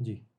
جی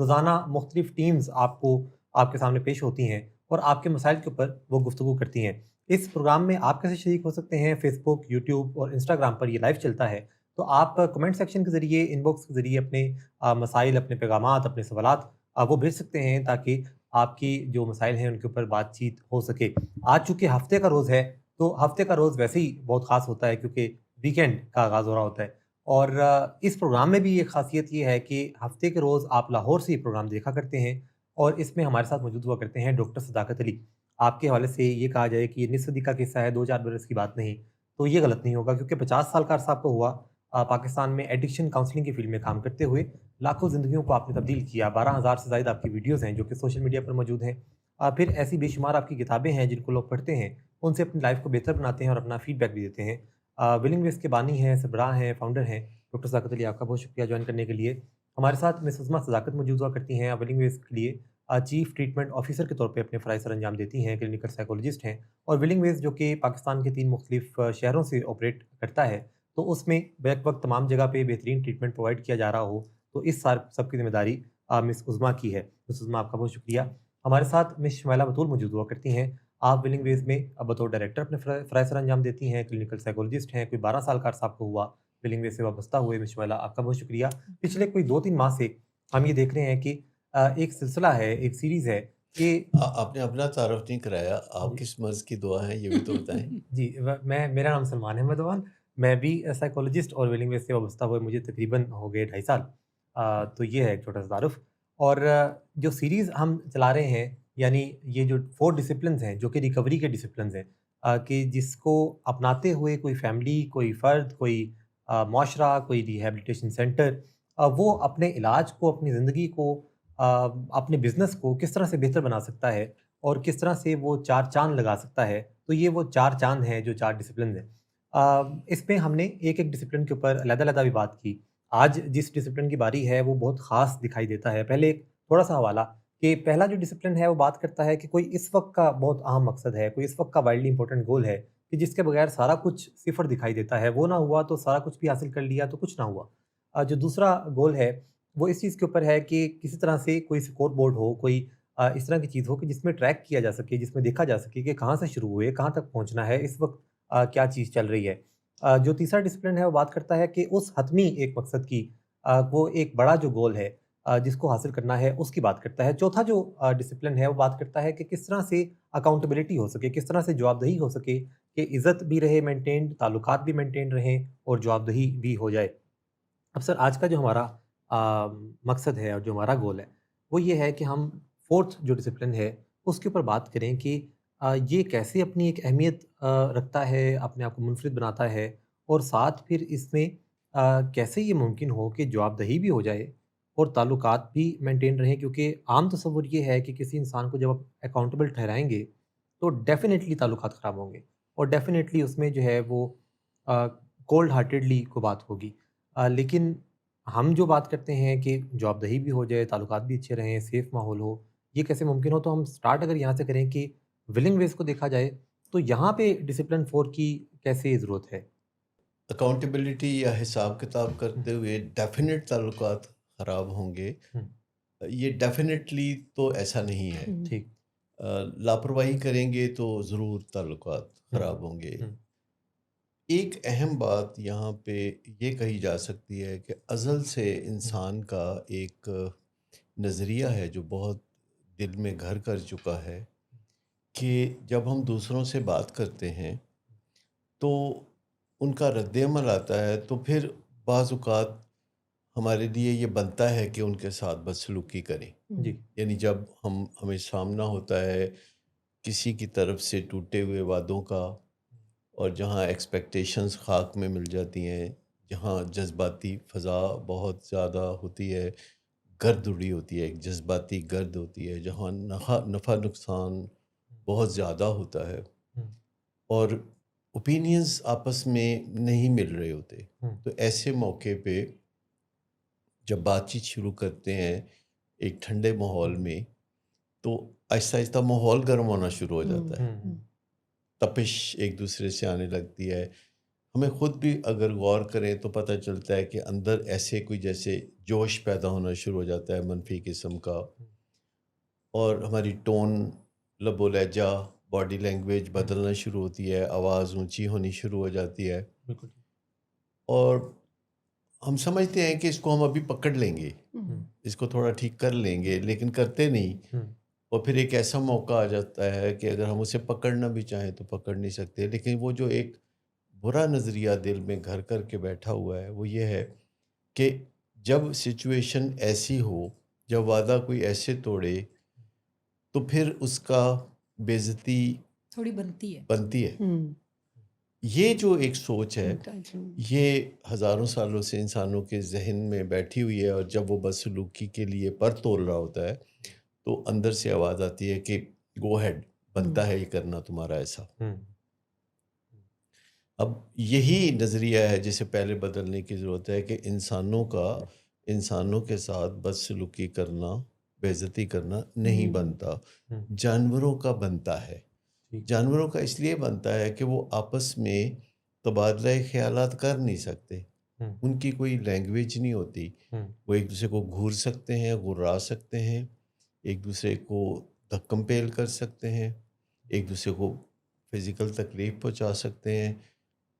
روزانہ مختلف ٹیمز آپ کے سامنے پیش ہوتی ہیں اور آپ کے مسائل کے اوپر وہ گفتگو کرتی ہیں۔ اس پروگرام میں آپ کیسے شریک ہو سکتے ہیں؟ فیس بک، یوٹیوب اور انسٹاگرام پر یہ لائیو چلتا ہے، تو آپ کمنٹ سیکشن کے ذریعے، ان باکس کے ذریعے اپنے مسائل، اپنے پیغامات، اپنے سوالات وہ بھیج سکتے ہیں تاکہ آپ کی جو مسائل ہیں ان کے اوپر بات چیت ہو سکے۔ آج چونکہ ہفتے کا روز ہے تو ہفتے کا روز ویسے ہی بہت خاص ہوتا ہے کیونکہ ویکینڈ کا آغاز ہو رہا ہوتا ہے، اور اس پروگرام میں بھی ایک خاصیت یہ ہے کہ ہفتے کے روز آپ لاہور سے یہ پروگرام دیکھا کرتے ہیں، اور اس میں ہمارے ساتھ موجود ہوا کرتے ہیں ڈاکٹر صداقت علی۔ آپ کے حوالے سے یہ کہا جائے کہ یہ نصف صدی کا قصہ ہے، 2-4 برس کی بات نہیں، تو یہ غلط نہیں ہوگا کیونکہ 50 سال کا عرصہ آپ کو ہوا پاکستان میں ایڈکشن کاؤنسلنگ کی فیلڈ میں کام کرتے ہوئے۔ لاکھوں زندگیوں کو آپ نے تبدیل کیا، 12,000 سے زائد آپ کی ویڈیوز ہیں جو کہ سوشل میڈیا پر موجود ہیں، پھر ایسی بے شمار آپ کی کتابیں ہیں جن کو لوگ پڑھتے ہیں، ان سے اپنی لائف کو بہتر بناتے ہیں اور اپنا فیڈ بیک بھی دیتے ہیں۔ ولنگ ویز کے بانی ہیں، سربراہ ہیں، فاؤنڈر ہیں ڈاکٹر صداقت علی۔ آپ کا بہت شکریہ جوائن کرنے کے لیے۔ ہمارے ساتھ مس عظمیٰ صداقت موجود ہوا کرتی ہیں، ولنگ ویز کے لیے چیف ٹریٹمنٹ آفیسر کے طور پہ اپنے فرائض سر انجام دیتی ہیں، کلینکل سائیکولوجسٹ ہیں، اور ولنگ ویز جو کہ پاکستان کے 3 مختلف شہروں سے آپریٹ کرتا ہے، تو اس میں بیک وقت تمام جگہ پہ بہترین ٹریٹمنٹ پرووائڈ کیا جا رہا ہو، تو اس سب کی ذمہ داری مس عظمیٰ کی ہے۔ مس عظمیٰ آپ کا بہت شکریہ۔ ہمارے ساتھ مس شمیلہ بطول موجود ہوا کرتی ہیں۔ آپ ولنگ ویز میں بطور ڈائریکٹر اپنے فرائض سر انجام دیتی ہیں، کلینکل سائیکولوجسٹ ہیں، کوئی 12 سال کا عرصہ آپ کو ہوا ولنگ ویز سے وابستہ ہوئے۔ مس شمیلہ آپ کا بہت شکریہ۔ پچھلے کوئی 2-3 ماہ سے ہم یہ دیکھ رہے ہیں کہ ایک سلسلہ ہے، ایک سیریز ہے کہ آپ نے اپنا تعارف نہیں کرایا، آپ کس مرض کی دعا ہیں یہ بھی تو بتائیں۔ جی، میرا نام سلمان احمد اوان، میں بھی سائیکولوجسٹ اور ولنگ ویز سے وابستہ ہوئے مجھے تقریباً ہو گئے 2.5 سال۔ تو یہ ہے ایک چھوٹا سا تعارف، اور جو سیریز ہم چلا رہے ہیں، یعنی یہ جو 4 ڈسپلنز ہیں جو کہ ریکوری کے ڈسپلنز ہیں، کہ جس کو اپناتے ہوئے کوئی فیملی، کوئی فرد، کوئی معاشرہ، کوئی ریہیبلیٹیشن سینٹر، وہ اپنے علاج کو، اپنی زندگی کو، اپنے بزنس کو کس طرح سے بہتر بنا سکتا ہے اور کس طرح سے وہ 4 چاند لگا سکتا ہے۔ تو یہ وہ 4 چاند ہیں جو 4 ڈسپلنز ہیں۔ اس میں ہم نے ایک ڈسپلن کے اوپر علیحدہ علیحدہ بھی بات کی۔ آج جس ڈسپلن کی باری ہے وہ بہت خاص دکھائی دیتا ہے۔ پہلے ایک تھوڑا سا حوالہ کہ پہلا جو ڈسپلن ہے وہ بات کرتا ہے کہ کوئی اس وقت کا بہت اہم مقصد ہے، کوئی اس وقت کا وائلڈلی امپورٹنٹ گول ہے کہ جس کے بغیر سارا کچھ صفر دکھائی دیتا ہے، وہ نہ ہوا تو سارا کچھ بھی حاصل کر لیا تو کچھ نہ ہوا۔ جو دوسرا گول ہے وہ اس چیز کے اوپر ہے کہ کسی طرح سے کوئی اسکور بورڈ ہو، کوئی اس طرح کی چیز ہو کہ جس میں ٹریک کیا جا سکے، جس میں دیکھا جا سکے کہ کہاں سے شروع ہوئے، کہاں تک پہنچنا ہے، اس وقت کیا چیز چل رہی ہے۔ جو تیسرا ڈسپلن ہے وہ بات کرتا ہے کہ اس حتمی ایک مقصد کی، وہ ایک بڑا جو گول ہے جس کو حاصل کرنا ہے اس کی بات کرتا ہے۔ چوتھا جو ڈسپلن ہے وہ بات کرتا ہے کہ کس طرح سے اکاؤنٹیبلٹی ہو سکے، کس طرح سے جواب دہی ہو سکے کہ عزت بھی رہے مینٹینڈ، تعلقات بھی مینٹین رہیں اور جواب دہی بھی ہو جائے۔ اب سر، آج کا جو ہمارا مقصد ہے اور جو ہمارا گول ہے وہ یہ ہے کہ ہم 4تھ جو ڈسپلن ہے اس کے اوپر بات کریں کہ یہ کیسے اپنی ایک اہمیت رکھتا ہے، اپنے آپ کو منفرد بناتا ہے، اور ساتھ پھر اس میں کیسے یہ ممکن ہو کہ جواب دہی بھی ہو جائے اور تعلقات بھی مینٹین رہیں، کیونکہ عام تصور یہ ہے کہ کسی انسان کو جب آپ اکاؤنٹیبل ٹھہرائیں گے تو ڈیفینیٹلی تعلقات خراب ہوں گے، اور ڈیفینیٹلی اس میں جو ہے وہ کولڈ ہارٹیڈلی کو بات ہوگی۔ لیکن ہم جو بات کرتے ہیں کہ جواب دہی بھی ہو جائے، تعلقات بھی اچھے رہیں، سیف ماحول ہو، یہ کیسے ممکن ہو؟ تو ہم سٹارٹ اگر یہاں سے کریں کہ ولنگ ویز کو دیکھا جائے تو یہاں پہ ڈسپلن 4 کی کیسے ضرورت ہے؟ اکاؤنٹیبلٹی یا حساب کتاب کرتے ہوئے ڈیفینیٹ تعلقات خراب ہوں گے، یہ ڈیفینیٹلی تو ایسا نہیں ہے۔ ٹھیک، لاپرواہی کریں گے تو ضرور تعلقات خراب ہوں گے۔ ایک اہم بات یہاں پہ یہ کہی جا سکتی ہے کہ ازل سے انسان کا ایک نظریہ ہے جو بہت دل میں گھر کر چکا ہے کہ جب ہم دوسروں سے بات کرتے ہیں تو ان کا رد عمل آتا ہے تو پھر بعض اوقات ہمارے لیے یہ بنتا ہے کہ ان کے ساتھ بدسلوکی کریں۔ جی، یعنی جب ہمیں سامنا ہوتا ہے کسی کی طرف سے ٹوٹے ہوئے وعدوں کا، اور جہاں ایکسپیکٹیشنز خاک میں مل جاتی ہیں، جہاں جذباتی فضا بہت زیادہ ہوتی ہے، گرد اڑی ہوتی ہے، ایک جذباتی گرد ہوتی ہے، جہاں نفع نقصان بہت زیادہ ہوتا ہے اور اوپینینز آپس میں نہیں مل رہے ہوتے، تو ایسے موقع پہ جب بات چیت شروع کرتے ہیں ایک ٹھنڈے ماحول میں تو آہستہ آہستہ ماحول گرم ہونا شروع ہو جاتا ہے، تپش ایک دوسرے سے آنے لگتی ہے، ہمیں خود بھی اگر غور کریں تو پتہ چلتا ہے کہ اندر ایسے کوئی جیسے جوش پیدا ہونا شروع ہو جاتا ہے منفی قسم کا، اور ہماری ٹون، لب و لہجہ، باڈی لینگویج بدلنا شروع ہوتی ہے، آواز اونچی ہونی شروع ہو جاتی ہے، بالکل اور ہم سمجھتے ہیں کہ اس کو ہم ابھی پکڑ لیں گے، اس کو تھوڑا ٹھیک کر لیں گے، لیکن کرتے نہیں، اور پھر ایک ایسا موقع آ جاتا ہے کہ اگر ہم اسے پکڑنا بھی چاہیں تو پکڑ نہیں سکتے. لیکن وہ جو ایک برا نظریہ دل میں گھر کر کے بیٹھا ہوا ہے وہ یہ ہے کہ جب سچویشن ایسی ہو، جب وعدہ کوئی ایسے توڑے تو پھر اس کا بے عزتی تھوڑی بنتی ہے. یہ جو ایک سوچ ہے یہ ہزاروں سالوں سے انسانوں کے ذہن میں بیٹھی ہوئی ہے، اور جب وہ بدسلوکی کے لیے پر تول رہا ہوتا ہے تو اندر سے آواز آتی ہے کہ گو ہیڈ، بنتا ہے یہ کرنا تمہارا ایسا. اب یہی نظریہ ہے جسے پہلے بدلنے کی ضرورت ہے کہ انسانوں کے ساتھ بدسلوکی کرنا، بے عزتی کرنا نہیں بنتا، جانوروں کا بنتا ہے. جانوروں کا اس لیے بنتا ہے کہ وہ آپس میں تبادلہ خیالات کر نہیں سکتے، ان کی کوئی لینگویج نہیں ہوتی، وہ ایک دوسرے کو گھور سکتے ہیں، گھرا سکتے ہیں، ایک دوسرے کو دھکم پیل کر سکتے ہیں، ایک دوسرے کو فزیکل تکلیف پہنچا سکتے ہیں.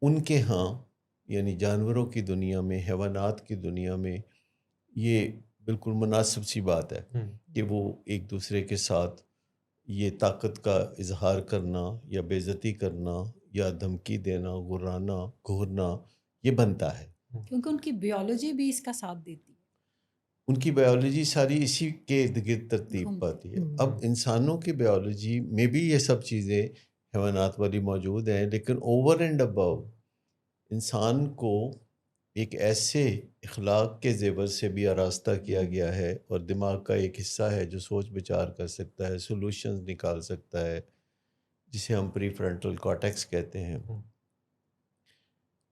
ان کے ہاں یعنی جانوروں کی دنیا میں، حیوانات کی دنیا میں یہ بالکل مناسب سی بات ہے کہ وہ ایک دوسرے کے ساتھ یہ طاقت کا اظہار کرنا یا بے عزتی کرنا یا دھمکی دینا، گھرانا، گھورنا یہ بنتا ہے، کیونکہ ان کی بیولوجی بھی اس کا ساتھ دیتی ہے. ان کی بیولوجی ساری اسی کے ارد گرد ترتیب پاتی ہے. اب انسانوں کی بیولوجی میں بھی یہ سب چیزیں حیوانات والی موجود ہیں، لیکن اوور اینڈ ابو انسان کو ایک ایسے اخلاق کے زیور سے بھی آراستہ کیا گیا ہے، اور دماغ کا ایک حصہ ہے جو سوچ بچار کر سکتا ہے، سولوشنز نکال سکتا ہے، جسے ہم پری فرنٹل کارٹیکس کہتے ہیں.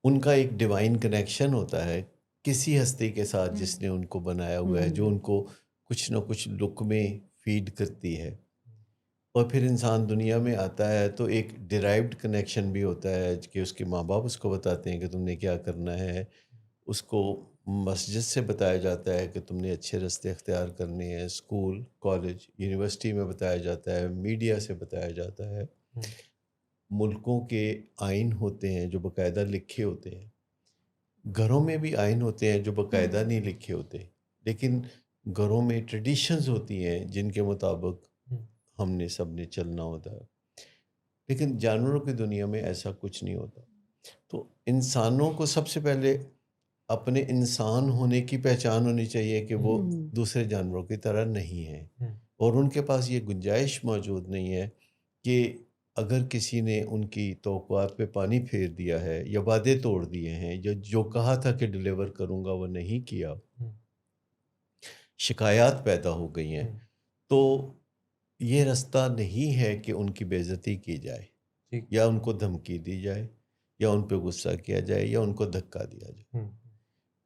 ان کا ایک ڈیوائن کنیکشن ہوتا ہے کسی ہستی کے ساتھ جس نے ان کو بنایا ہوا ہے، جو ان کو کچھ نہ کچھ لقمے فیڈ کرتی ہے. اور پھر انسان دنیا میں آتا ہے تو ایک ڈیرائیوڈ کنیکشن بھی ہوتا ہے کہ اس کے ماں باپ اس کو بتاتے ہیں کہ تم نے کیا کرنا ہے، اس کو مسجد سے بتایا جاتا ہے کہ تم نے اچھے راستے اختیار کرنے ہیں، اسکول، کالج، یونیورسٹی میں بتایا جاتا ہے، میڈیا سے بتایا جاتا ہے. ملکوں کے آئین ہوتے ہیں جو باقاعدہ لکھے ہوتے ہیں، گھروں میں بھی آئین ہوتے ہیں جو باقاعدہ نہیں لکھے ہوتے، لیکن گھروں میں ٹریڈیشنز ہوتی ہیں جن کے مطابق ہم نے سب نے چلنا ہوتا ہے. لیکن جانوروں کی دنیا میں ایسا کچھ نہیں ہوتا. تو انسانوں کو سب سے پہلے اپنے انسان ہونے کی پہچان ہونی چاہیے کہ وہ دوسرے جانوروں کی طرح نہیں ہیں، اور ان کے پاس یہ گنجائش موجود نہیں ہے کہ اگر کسی نے ان کی توقعات پہ پانی پھیر دیا ہے یا وعدے توڑ دیے ہیں، یا جو کہا تھا کہ ڈیلیور کروں گا وہ نہیں کیا، شکایات پیدا ہو گئی ہیں، تو یہ راستہ نہیں ہے کہ ان کی بے عزتی کی جائے یا ان کو دھمکی دی جائے یا ان پہ غصہ کیا جائے یا ان کو دھکا دیا جائے.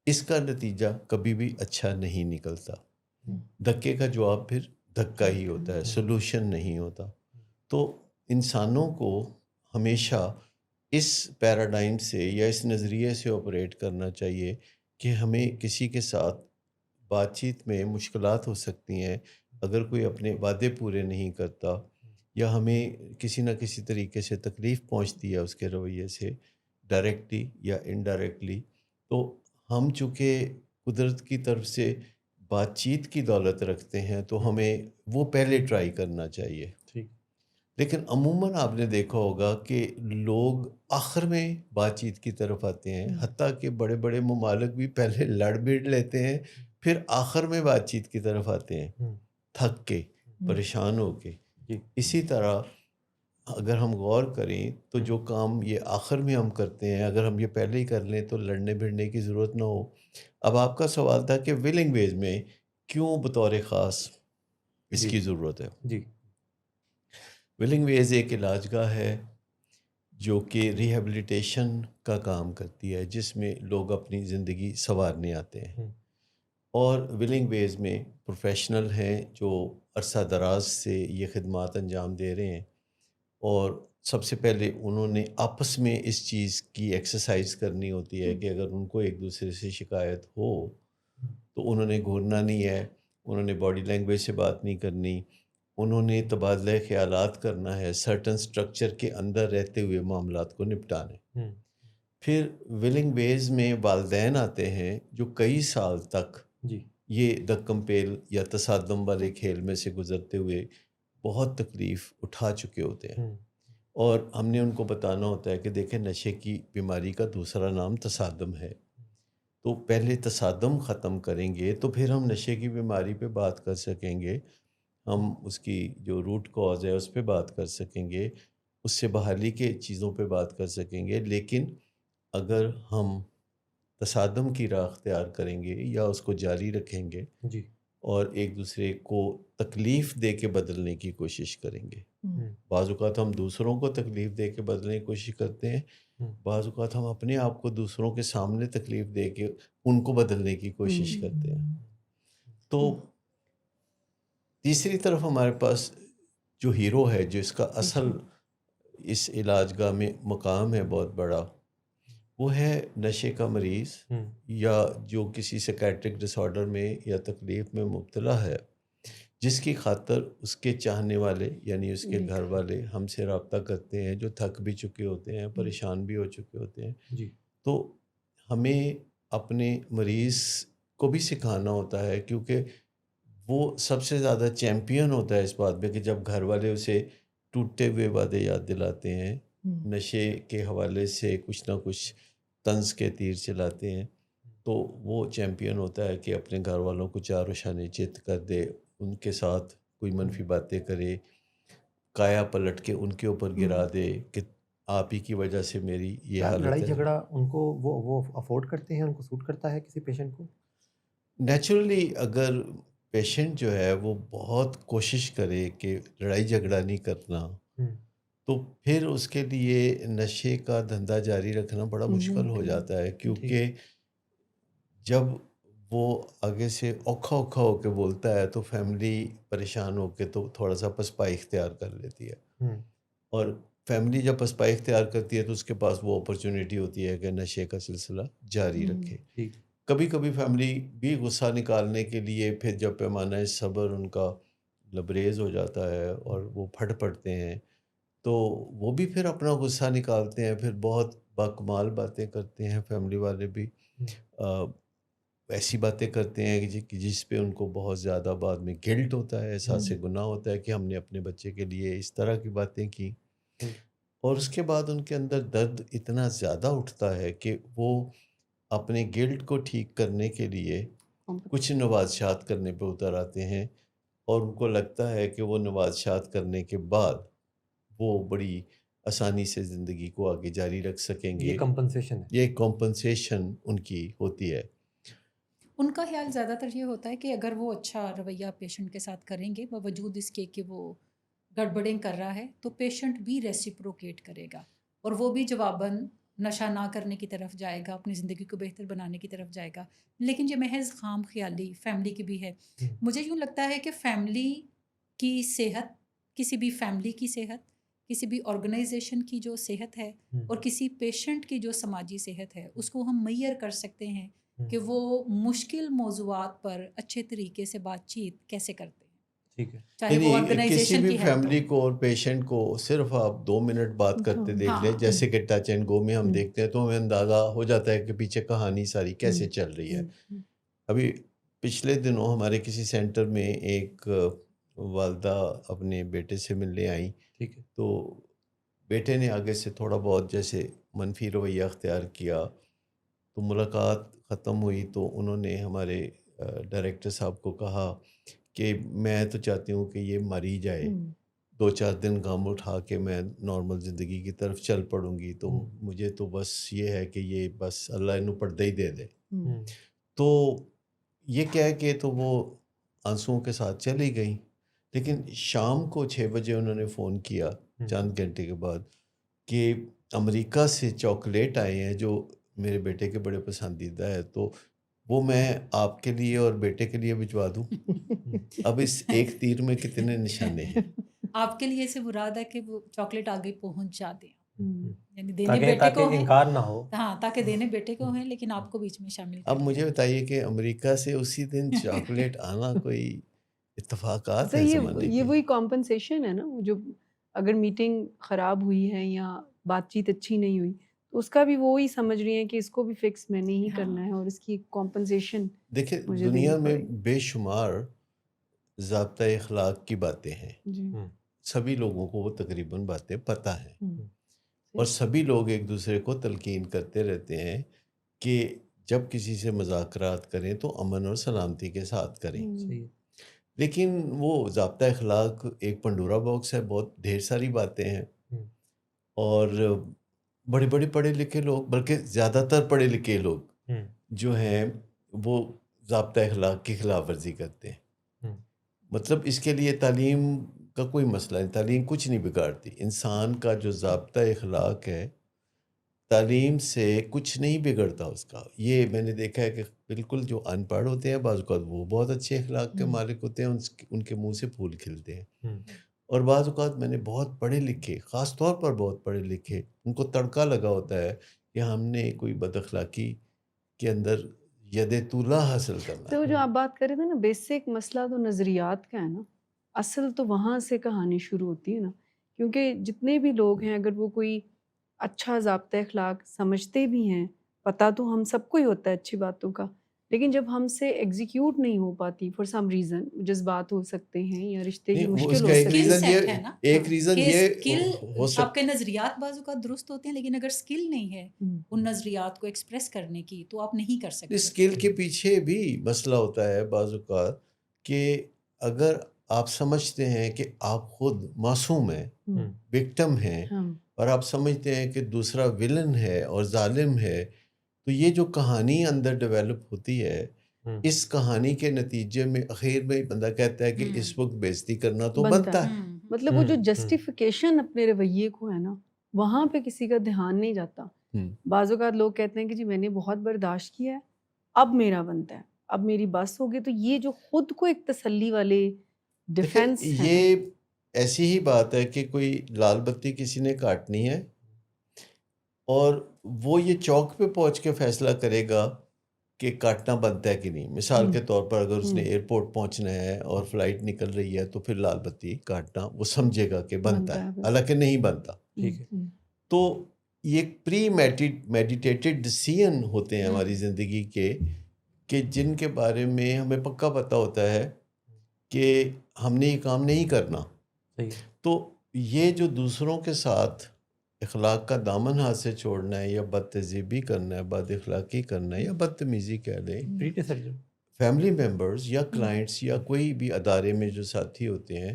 اس کا نتیجہ کبھی بھی اچھا نہیں نکلتا. دھکے کا جواب پھر دھکا ہی ہوتا ہے، سلوشن نہیں ہوتا. تو انسانوں کو ہمیشہ اس پیراڈائم سے یا اس نظریے سے آپریٹ کرنا چاہیے کہ ہمیں کسی کے ساتھ بات چیت میں مشکلات ہو سکتی ہیں اگر کوئی اپنے وعدے پورے نہیں کرتا، یا ہمیں کسی نہ کسی طریقے سے تکلیف پہنچتی ہے اس کے رویے سے، ڈائریکٹلی یا انڈائریکٹلی. تو ہم چونکہ قدرت کی طرف سے بات چیت کی دولت رکھتے ہیں تو ہمیں وہ پہلے ٹرائی کرنا چاہیے. لیکن عموماً آپ نے دیکھا ہوگا کہ لوگ آخر میں بات چیت کی طرف آتے ہیں، حتیٰ کہ بڑے بڑے ممالک بھی پہلے لڑ بھیڑ لیتے ہیں، پھر آخر میں بات چیت کی طرف آتے ہیں، تھک کے، پریشان ہو کے. اسی طرح اگر ہم غور کریں تو جو کام یہ آخر میں ہم کرتے ہیں، اگر ہم یہ پہلے ہی کر لیں تو لڑنے بھیڑنے کی ضرورت نہ ہو. اب آپ کا سوال تھا کہ ولنگ ویز میں کیوں بطور خاص اس کی ضرورت ہے. ولنگ ویز ایک علاج گاہ ہے جو کہ ریہیبلیٹیشن کا کام کرتی ہے، جس میں لوگ اپنی زندگی سنوارنے آتے ہیں. اور ولنگ ویز میں پروفیشنل ہیں جو عرصہ دراز سے یہ خدمات انجام دے رہے ہیں، اور سب سے پہلے انہوں نے آپس میں اس چیز کی ایکسرسائز کرنی ہوتی ہے کہ اگر ان کو ایک دوسرے سے شکایت ہو تو انہوں نے گھورنا نہیں ہے، انہوں نے باڈی لینگویج سے بات نہیں کرنی، انہوں نے تبادلہ خیالات کرنا ہے، سرٹن سٹرکچر کے اندر رہتے ہوئے معاملات کو نپٹانے۔ پھر ولنگ ویز میں والدین آتے ہیں جو کئی سال تک جی یہ دکم پیل یا تصادم والے کھیل میں سے گزرتے ہوئے بہت تکلیف اٹھا چکے ہوتے ہیں، اور ہم نے ان کو بتانا ہوتا ہے کہ دیکھیں نشے کی بیماری کا دوسرا نام تصادم ہے، تو پہلے تصادم ختم کریں گے تو پھر ہم نشے کی بیماری پہ بات کر سکیں گے، ہم اس کی جو روٹ کاز ہے اس پہ بات کر سکیں گے، اس سے بحالی کے چیزوں پہ بات کر سکیں گے۔ لیکن اگر ہم تصادم کی راہ اختیار کریں گے یا اس کو جاری رکھیں گے جی اور ایک دوسرے کو تکلیف دے کے بدلنے کی کوشش کریں گے، بعض اوقات ہم دوسروں کو تکلیف دے کے بدلنے کی کوشش کرتے ہیں، بعض اوقات ہم اپنے آپ کو دوسروں کے سامنے تکلیف دے کے ان کو بدلنے کی کوشش کرتے ہیں۔ تو تیسری طرف ہمارے پاس جو ہیرو ہے، جو اس کا اصل اس علاج گاہ میں مقام ہے بہت بڑا، وہ ہے نشے کا مریض یا جو کسی سیکیٹرک ڈس آرڈر میں یا تکلیف میں مبتلا ہے، جس کی خاطر اس کے چاہنے والے یعنی اس کے گھر والے ہم سے رابطہ کرتے ہیں، جو تھک بھی چکے ہوتے ہیں، پریشان بھی ہو چکے ہوتے ہیں۔ جی تو ہمیں اپنے مریض کو بھی سکھانا ہوتا ہے، کیونکہ وہ سب سے زیادہ چیمپئن ہوتا ہے اس بات میں کہ جب گھر والے اسے ٹوٹے ہوئے وعدے یاد دلاتے ہیں، نشے کے حوالے سے کچھ نہ کچھ طنز کے تیر چلاتے ہیں، تو وہ چیمپئن ہوتا ہے کہ اپنے گھر والوں کو چار و شانے چت کر دے، ان کے ساتھ کوئی منفی باتیں کرے، کایا پلٹ کے ان کے اوپر گرا دے کہ آپ ہی کی وجہ سے میری یہ حالت لڑائی ہے۔ جھگڑا ان کو وہ افورڈ کرتے ہیں، ان کو سوٹ کرتا ہے کسی پیشنٹ کو؟ نیچرلی اگر پیشنٹ جو ہے وہ بہت کوشش کرے کہ لڑائی جھگڑا نہیں کرنا، تو پھر اس کے لیے نشے کا دھندا جاری رکھنا بڑا مشکل ہو جاتا ہے، کیونکہ جب وہ آگے سے اوکھا ہو کے بولتا ہے تو فیملی پریشان ہو کے تو تھوڑا سا پسپائی اختیار کر لیتی ہے، اور فیملی جب پسپائی اختیار کرتی ہے تو اس کے پاس وہ اپرچونیٹی ہوتی ہے کہ نشے کا سلسلہ جاری رکھے۔ کبھی کبھی فیملی بھی غصہ نکالنے کے لیے پھر جب پیمانہ صبر ان کا لبریز ہو جاتا ہے اور وہ پھٹ پڑتے ہیں تو وہ بھی پھر اپنا غصہ نکالتے ہیں، پھر بہت باکمال باتیں کرتے ہیں، فیملی والے بھی ایسی باتیں کرتے ہیں کہ جس پہ ان کو بہت زیادہ بعد میں گلٹ ہوتا ہے، احساس گناہ ہوتا ہے کہ ہم نے اپنے بچے کے لیے اس طرح کی باتیں کی، اور اس کے بعد ان کے اندر درد اتنا زیادہ اٹھتا ہے کہ وہ اپنے گلٹ کو ٹھیک کرنے کے لیے کچھ نوازشات کرنے پہ اتر آتے ہیں، اور ان کو لگتا ہے کہ وہ نوازشات کرنے کے بعد وہ بڑی آسانی سے زندگی کو آگے جاری رکھ سکیں گے۔ یہ کمپنسیشن ہے، یہ کمپنسیشن ان کی ہوتی ہے۔ ان کا خیال زیادہ تر یہ ہوتا ہے کہ اگر وہ اچھا رویہ پیشنٹ کے ساتھ کریں گے باوجود اس کے کہ وہ گڑبڑیں کر رہا ہے، تو پیشنٹ بھی ریسیپروکیٹ کرے گا اور وہ بھی جواباً نشہ نہ کرنے کی طرف جائے گا، اپنی زندگی کو بہتر بنانے کی طرف جائے گا۔ لیکن یہ محض خام خیالی فیملی کی بھی ہے۔ مجھے یوں لگتا ہے کہ فیملی کی صحت، کسی بھی فیملی کی صحت، کسی بھی آرگنائزیشن کی جو صحت ہے اور کسی پیشنٹ کی جو سماجی صحت ہے، اس کو ہم میئر کر سکتے ہیں کہ وہ مشکل موضوعات پر اچھے طریقے سے بات چیت کیسے کرتے ہیں، ٹھیک ہے، چاہے وہ کسی آرگنائزیشن بھی کی ہیلپ فیملی کو اور پیشنٹ کو صرف آپ 2 منٹ بات کرتے دیکھ لیں، جیسے کہ ٹچ اینڈ گو میں ہم دیکھتے ہیں تو ہمیں اندازہ ہو جاتا ہے کہ پیچھے کہانی ساری کیسے چل رہی ہے۔ ابھی پچھلے دنوں ہمارے کسی سینٹر میں ایک والدہ اپنے بیٹے سے ملنے آئیں، ٹھیک ہے، تو بیٹے نے آگے سے تھوڑا بہت جیسے منفی رویہ اختیار کیا، تو ملاقات ختم ہوئی تو انہوں نے ہمارے ڈائریکٹر صاحب کو کہا کہ میں تو چاہتی ہوں کہ یہ مر ہی جائے، 2-4 دن غم اٹھا کے میں نارمل زندگی کی طرف چل پڑوں گی، تو مجھے تو بس یہ ہے کہ یہ بس اللہ انہوں پردہ ہی دے دے۔ تو یہ کہہ کے تو وہ آنسوؤں کے ساتھ چلی گئیں، لیکن شام کو 6 بجے انہوں نے فون کیا چند گھنٹے کے بعد کہ امریکہ سے چاکلیٹ آئے ہیں جو میرے بیٹے کے بڑے پسندیدہ ہے، تو وہ میں آپ کے لیے اور بیٹے کے لیے بھجوا دوں۔ اب اس ایک تیر میں کتنے نشانے ہیں۔ آپ کے لیے سے مراد ہے کہ وہ چاکلیٹ آگے پہنچ جاتے ہیں، یعنی دینے تاکہ بیٹے کو تاکہ ہیں، انکار نہ ہو. ہاں تاکہ دینے بیٹے کو ہیں لیکن آپ کو بیچ میں شامل کر اب لیا. مجھے بتائیے کہ امریکہ سے اسی دن چاکلیٹ آنا کوئی اتفاقات تو ہیں زمانے یہ کے؟ وہی کمپنسیشن ہے نا، وہ جو اگر میٹنگ خراب ہوئی ہے یا بات چیت اچھی نہیں ہوئی تو اس کا بھی وہی سمجھ رہی ہیں کہ اس کو بھی فکس میں نے ہی ہاں. کرنا ہے اور اس کی کمپنسیشن دیکھیں مجھے دنیا دینی میں پڑے گی. بے شمار ضابطۂ اخلاق کی باتیں ہیں، جی سبھی لوگوں کو وہ تقریباً باتیں پتہ ہیں، ہم. اور سبھی لوگ ایک دوسرے کو تلقین کرتے رہتے ہیں کہ جب کسی سے مذاکرات کریں تو امن اور سلامتی کے ساتھ کریں. صحیح. لیکن وہ ضابطۂ اخلاق ایک پنڈورا باکس ہے، بہت ڈھیر ساری باتیں ہیں، اور بڑے بڑے پڑھے لکھے لوگ، بلکہ زیادہ تر پڑھے لکھے لوگ جو ہیں وہ ضابطۂ اخلاق کی خلاف ورزی کرتے ہیں. مطلب اس کے لیے تعلیم کا کوئی مسئلہ نہیں، تعلیم کچھ نہیں بگاڑتی. انسان کا جو ضابطۂ اخلاق ہے تعلیم سے کچھ نہیں بگڑتا اس کا. یہ میں نے دیکھا ہے کہ بالکل جو ان پڑھ ہوتے ہیں بعض اوقات وہ بہت اچھے اخلاق کے مالک ہوتے ہیں، ان کے منہ سے پھول کھلتے ہیں، اور بعض اوقات میں نے بہت پڑھے لکھے، خاص طور پر بہت پڑھے لکھے، ان کو تڑکا لگا ہوتا ہے کہ ہم نے کوئی بد اخلاقی کے اندر ید طولہ حاصل کرنا تو ہے. جو آپ بات کر رہے تھے نا، بیسک مسئلہ تو نظریات کا ہے نا، اصل تو وہاں سے کہانی شروع ہوتی ہے نا. کیونکہ جتنے بھی لوگ ہیں اگر وہ کوئی اچھا ضابطۂ اخلاق سمجھتے بھی ہیں، پتہ تو ہم سب کو ہی ہوتا ہے اچھی باتوں کا، لیکن جب ہم سے ایگزیکیوٹ نہیں ہو پاتی فار سم ریزن، جذبات ہو سکتے ہیں یا رشتے کی نہیں، وہ اس مشکل کا ہو ایک سکتی اسکل ریزن سیٹ یہ ہے نا، ایک ریزن کہ یہ اسکل ہو آپ کے نظریات بعض اوقات درست ہوتے ہیں لیکن اگر اسکل نہیں ہے ان نظریات کو ایکسپریس کرنے کی تو آپ نہیں کر سکتے. اسکل کے پیچھے بھی مسئلہ ہوتا ہے بعض اوقات کہ اگر آپ سمجھتے ہیں کہ آپ خود معصوم ہیں، وکٹم ہیں، اور آپ سمجھتے ہیں کہ دوسرا ولن ہے اور ظالم ہے، تو یہ جو کہانی اندر ڈیولپ ہوتی ہے، اس کہانی کے نتیجے میں اخیر میں بندہ کہتا ہے کہ اس وقت بےزتی کرنا تو بنتا ہے. مطلب وہ جو جسٹیفیکیشن اپنے رویے کو ہے نا، وہاں پہ کسی کا دھیان نہیں جاتا. بعض اوقات لوگ کہتے ہیں کہ جی میں نے بہت برداشت کیا ہے، اب میرا بنتا ہے، اب میری بس ہوگی. تو یہ جو خود کو ایک تسلی والے ڈیفینس ہے، یہ ایسی ہی بات ہے کہ کوئی لال بتی کسی نے کاٹنی ہے اور وہ یہ چوک پہ پہنچ کے فیصلہ کرے گا کہ کاٹنا بنتا ہے کہ نہیں. مثال کے طور پر اگر اس نے ایئرپورٹ پہنچنا ہے اور فلائٹ نکل رہی ہے تو پھر لال بتی کاٹنا وہ سمجھے گا کہ بنتا ہے، حالانکہ نہیں بنتا. تو یہ پری میڈیٹیٹڈ ڈیسیژن ہوتے ہیں ہماری زندگی کے، کہ جن کے بارے میں ہمیں پکا پتہ ہوتا ہے کہ ہم نے یہ کام نہیں کرنا. تو یہ جو دوسروں کے ساتھ اخلاق کا دامن ہاتھ سے چھوڑنا ہے یا بد تہذیبی کرنا ہے، بد اخلاقی کرنا ہے یا بدتمیزی کہہ لیں، فیملی ممبرز یا کلائنٹس یا کوئی بھی ادارے میں جو ساتھی ہوتے ہیں،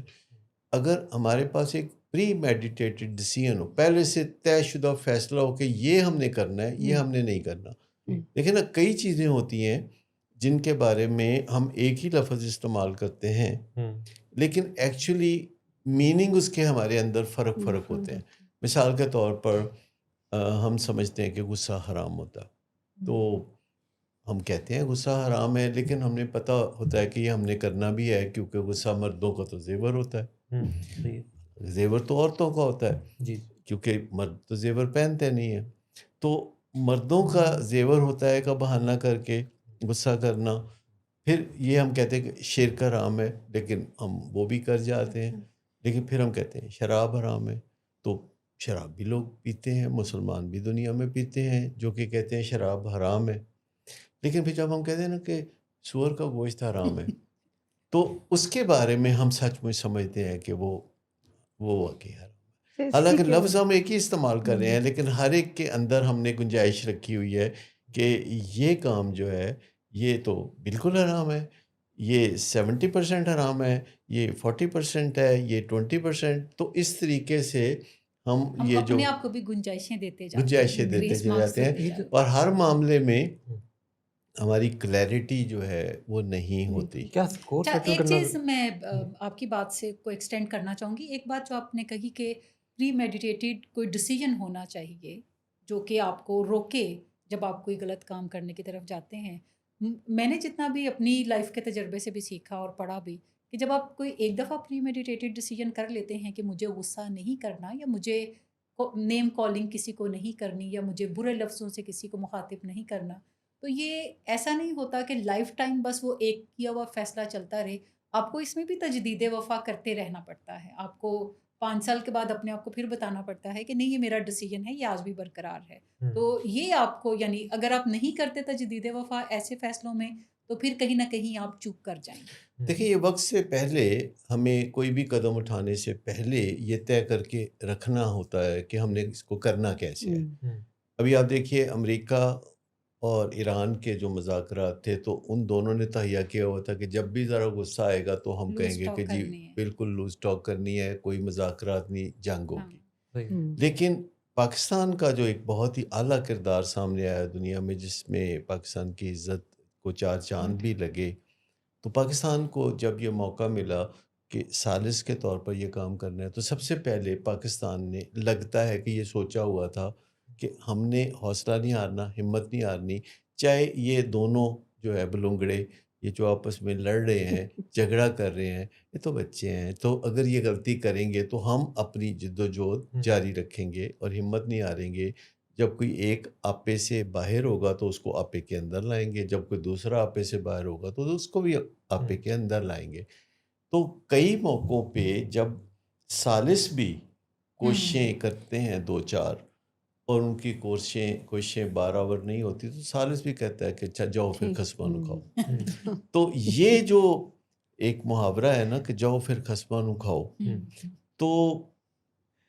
اگر ہمارے پاس ایک پری میڈیٹیٹڈ ڈیسیژن ہو، پہلے سے طے شدہ فیصلہ ہو کہ یہ ہم نے کرنا ہے، یہ ہم نے نہیں کرنا. لیکن نا کئی چیزیں ہوتی ہیں جن کے بارے میں ہم ایک ہی لفظ استعمال کرتے ہیں لیکن ایکچولی میننگ اس کے ہمارے اندر فرق ہوتے ہیں. مثال کے طور پر ہم سمجھتے ہیں کہ غصہ حرام ہوتا ہے، تو ہم کہتے ہیں غصہ حرام ہے، لیکن ہم نے پتہ ہوتا ہے کہ یہ ہم نے کرنا بھی ہے کیونکہ غصہ مردوں کا تو زیور ہوتا ہے، زیور تو عورتوں کا ہوتا ہے کیونکہ مرد تو زیور پہنتے نہیں ہیں. تو مردوں کا زیور ہوتا ہے کا بہانہ کر کے غصہ کرنا. پھر یہ ہم کہتے ہیں کہ شرک حرام ہے، لیکن ہم وہ بھی کر جاتے ہیں. لیکن پھر ہم کہتے ہیں شراب حرام ہے، تو شراب بھی لوگ پیتے ہیں، مسلمان بھی دنیا میں پیتے ہیں جو کہ کہتے ہیں شراب حرام ہے. لیکن پھر جب ہم کہتے ہیں نا کہ سور کا گوشت حرام ہے تو اس کے بارے میں ہم سچ مچ سمجھتے ہیں کہ وہ واقعی حرام ہے. حالانکہ لفظ ہم ایک ہی استعمال کر رہے ہیں لیکن ہر ایک کے اندر ہم نے گنجائش رکھی ہوئی ہے کہ یہ کام جو ہے یہ تو بالکل حرام ہے، یہ 70% حرام ہے، یہ 40% ہے، یہ 20%. تو اس طریقے سے ہم یہ جو اپنے آپ کو بھی گنجائشیں دیتے گنجائشیں دیتے چلے جاتے ہیں، اور ہر معاملے میں ہماری کلیئرٹی جو ہے وہ نہیں ہوتی. ایک چیز میں آپ کی بات سے کو ایکسٹینڈ کرنا چاہوں گی. ایک بات جو آپ نے کہی کہ پری میڈیٹیٹڈ کوئی ڈیسیژن ہونا چاہیے جو کہ آپ کو روکے جب آپ کوئی غلط کام کرنے کی طرف جاتے ہیں. میں نے جتنا بھی اپنی لائف کے تجربے سے بھی سیکھا اور پڑھا بھی کہ جب آپ کوئی ایک دفعہ پری میڈیٹیٹڈ ڈیسیجن کر لیتے ہیں کہ مجھے غصہ نہیں کرنا، یا مجھے نیم کالنگ کسی کو نہیں کرنی، یا مجھے برے لفظوں سے کسی کو مخاطب نہیں کرنا، تو یہ ایسا نہیں ہوتا کہ لائف ٹائم بس وہ ایک کیا ہوا فیصلہ چلتا رہے. آپ کو اس میں بھی تجدید وفا کرتے رہنا پڑتا ہے. آپ کو 5 سال کے بعد اپنے آپ کو پھر بتانا پڑتا ہے کہ نہیں یہ میرا ڈیسیجن ہے، یہ آج بھی برقرار ہے. تو یہ آپ کو، یعنی اگر آپ نہیں کرتے تجدید وفا ایسے فیصلوں میں، تو پھر کہیں نہ کہیں آپ چوک کر جائیں گے. دیکھیں، یہ وقت سے پہلے ہمیں کوئی بھی قدم اٹھانے سے پہلے یہ طے کر کے رکھنا ہوتا ہے کہ ہم نے اس کو کرنا کیسے ہے. ابھی آپ دیکھیے امریکہ اور ایران کے جو مذاکرات تھے، تو ان دونوں نے تہیہ کیا ہوا تھا کہ جب بھی ذرا غصہ آئے گا تو ہم کہیں گے کہ جی بالکل لوز ٹاک کرنی ہے، کوئی مذاکرات نہیں، جنگ ہوگی. لیکن پاکستان کا جو ایک بہت ہی اعلیٰ کردار سامنے آیا دنیا میں، جس میں پاکستان کی عزت کو 4 چاند بھی لگے، تو پاکستان کو جب یہ موقع ملا کہ ثالث کے طور پر یہ کام کرنا ہے، تو سب سے پہلے پاکستان نے لگتا ہے کہ یہ سوچا ہوا تھا کہ ہم نے حوصلہ نہیں ہارنا، ہمت نہیں ہارنی، چاہے یہ دونوں جو ہے بلونگڑے، یہ جو آپس میں لڑ رہے ہیں، جھگڑا کر رہے ہیں، یہ تو بچے ہیں، تو اگر یہ غلطی کریں گے تو ہم اپنی جد و جہد جاری رکھیں گے اور ہمت نہیں ہاریں گے. جب کوئی ایک آپے سے باہر ہوگا تو اس کو آپے کے اندر لائیں گے، جب کوئی دوسرا آپے سے باہر ہوگا تو اس کو بھی آپے کے اندر لائیں گے. تو کئی موقعوں پہ جب ثالث بھی کوششیں کرتے ہیں 2-4 اور ان کی کوششیں برابر نہیں ہوتی، تو ثالث بھی کہتا ہے کہ اچھا جاؤ پھر خسمانو کھاؤ. تو یہ جو ایک محاورہ ہے نا کہ جاؤ پھر خسمانو کھاؤ، تو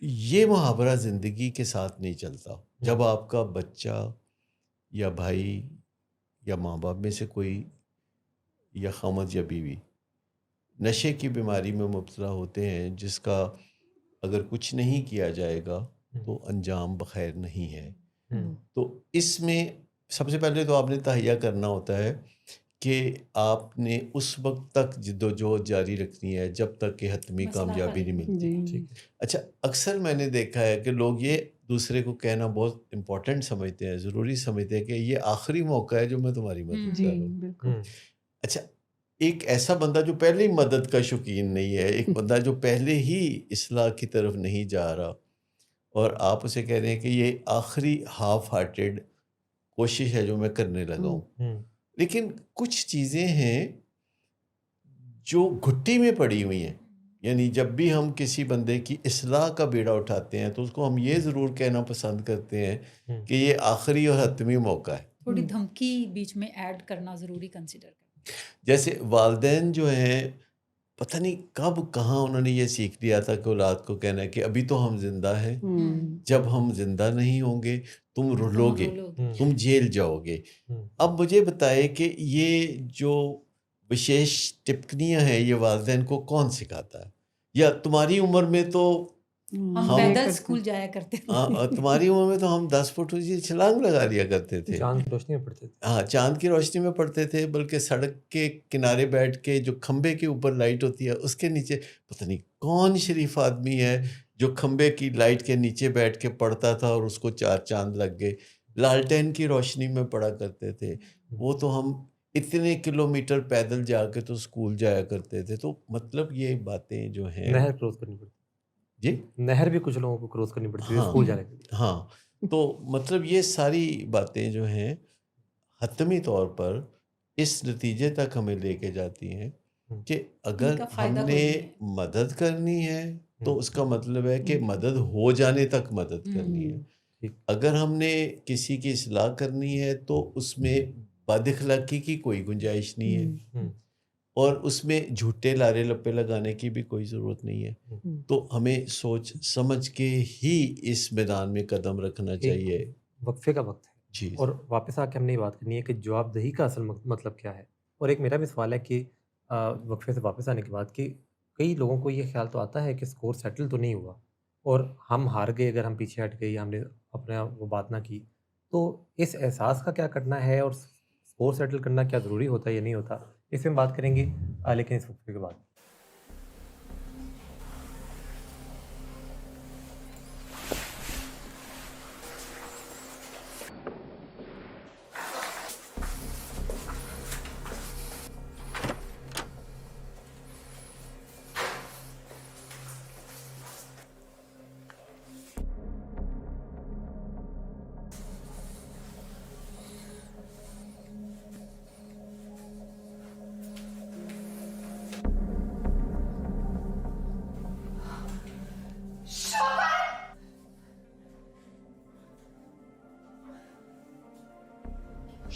یہ محاورہ زندگی کے ساتھ نہیں چلتا. جب آپ کا بچہ یا بھائی یا ماں باپ میں سے کوئی یا خامد یا بیوی نشے کی بیماری میں مبتلا ہوتے ہیں، جس کا اگر کچھ نہیں کیا جائے گا تو انجام بخیر نہیں ہے. تو اس میں سب سے پہلے تو آپ نے تہیہ کرنا ہوتا ہے کہ آپ نے اس وقت تک جد و جہد جاری رکھنی ہے جب تک کہ حتمی کامیابی نہیں ملتی. اچھا، اکثر میں نے دیکھا ہے کہ لوگ یہ دوسرے کو کہنا بہت امپورٹنٹ سمجھتے ہیں، ضروری سمجھتے ہیں کہ یہ آخری موقع ہے جو میں تمہاری مدد کر رہا ہوں. اچھا، ایک ایسا بندہ جو پہلے ہی مدد کا شوقین نہیں ہے، ایک بندہ جو پہلے ہی اصلاح کی طرف نہیں جا رہا، اور آپ اسے کہہ رہے ہیں کہ یہ آخری ہاف ہارٹیڈ کوشش ہے جو میں کرنے لگا ہوں. لیکن کچھ چیزیں ہیں جو گھٹی میں پڑی ہوئی ہیں. یعنی جب بھی ہم کسی بندے کی اصلاح کا بیڑا اٹھاتے ہیں تو اس کو ہم یہ ضرور کہنا پسند کرتے ہیں کہ یہ آخری اور حتمی موقع ہے. تھوڑی دھمکی بیچ میں ایڈ کرنا ضروری کنسیڈر کرنا. جیسے والدین جو ہیں، پتہ نہیں کب کہاں انہوں نے یہ سیکھ لیا تھا کہ اولاد کو کہنا ہے کہ ابھی تو ہم زندہ ہیں، جب ہم زندہ نہیں ہوں گے تم رولو گے، تم جیل جاؤ گے. اب مجھے بتائے کہ یہ جو وشیش ٹپنیاں ہیں یہ والدین کو کون سکھاتا ہے؟ یا تمہاری عمر میں تو ہم پیدل اسکول جایا کرتے تھے، تمہاری عمر میں تو ہم 10 فٹ اونچی چھلانگ لگا لیا کرتے تھے، چاند کی روشنی میں پڑھتے تھے. ہاں، چاند کی روشنی میں پڑھتے تھے، بلکہ سڑک کے کنارے بیٹھ کے جو کھمبے کے اوپر لائٹ ہوتی ہے اس کے نیچے، پتہ نہیں کون شریف آدمی ہے جو کھمبے کی لائٹ کے نیچے بیٹھ کے پڑھتا تھا اور اس کو 4 چاند لگ گئے. لالٹین کی روشنی میں پڑھا کرتے تھے. وہ تو ہم اتنے کلومیٹر پیدل جا کے تو اسکول جایا کرتے تھے. تو مطلب یہ باتیں جو ہیں، نہر کراس کرنی پڑتی، جی نہر بھی کچھ لوگوں کو کراس کرنی پڑتی ہے اسکول جانے کے لیے. ہاں، تو مطلب یہ ساری باتیں جو ہیں حتمی طور پر اس نتیجے تک ہمیں لے کے جاتی ہیں کہ اگر ہم نے مدد کرنی ہے تو اس کا مطلب ہے کہ مدد ہو جانے تک مدد کرنی ہے. اگر ہم نے کسی کی اصلاح کرنی ہے تو اس میں بد اخلاقی کی کوئی گنجائش نہیں ہے، اور اس میں جھوٹے لارے لپے لگانے کی بھی کوئی ضرورت نہیں ہے. تو ہمیں سوچ سمجھ کے ہی اس میدان میں قدم رکھنا چاہیے. وقفے کا وقت ہے جی، اور واپس آ کے ہم نے یہ بات کرنی ہے کہ جواب دہی کا اصل مطلب کیا ہے. اور ایک میرا بھی سوال ہے کہ وقفے سے واپس آنے کے بعد کہ کئی لوگوں کو یہ خیال تو آتا ہے کہ اسکور سیٹل تو نہیں ہوا اور ہم ہار گئے اگر ہم پیچھے ہٹ گئے یا ہم نے اپنا وہ بات نہ کی. تو اس احساس کا کیا کرنا ہے اور اسکور سیٹل کرنا کیا ضروری ہوتا ہے یا نہیں ہوتا، اس میں بات کریں گے لیکن اس وقفے کے بعد.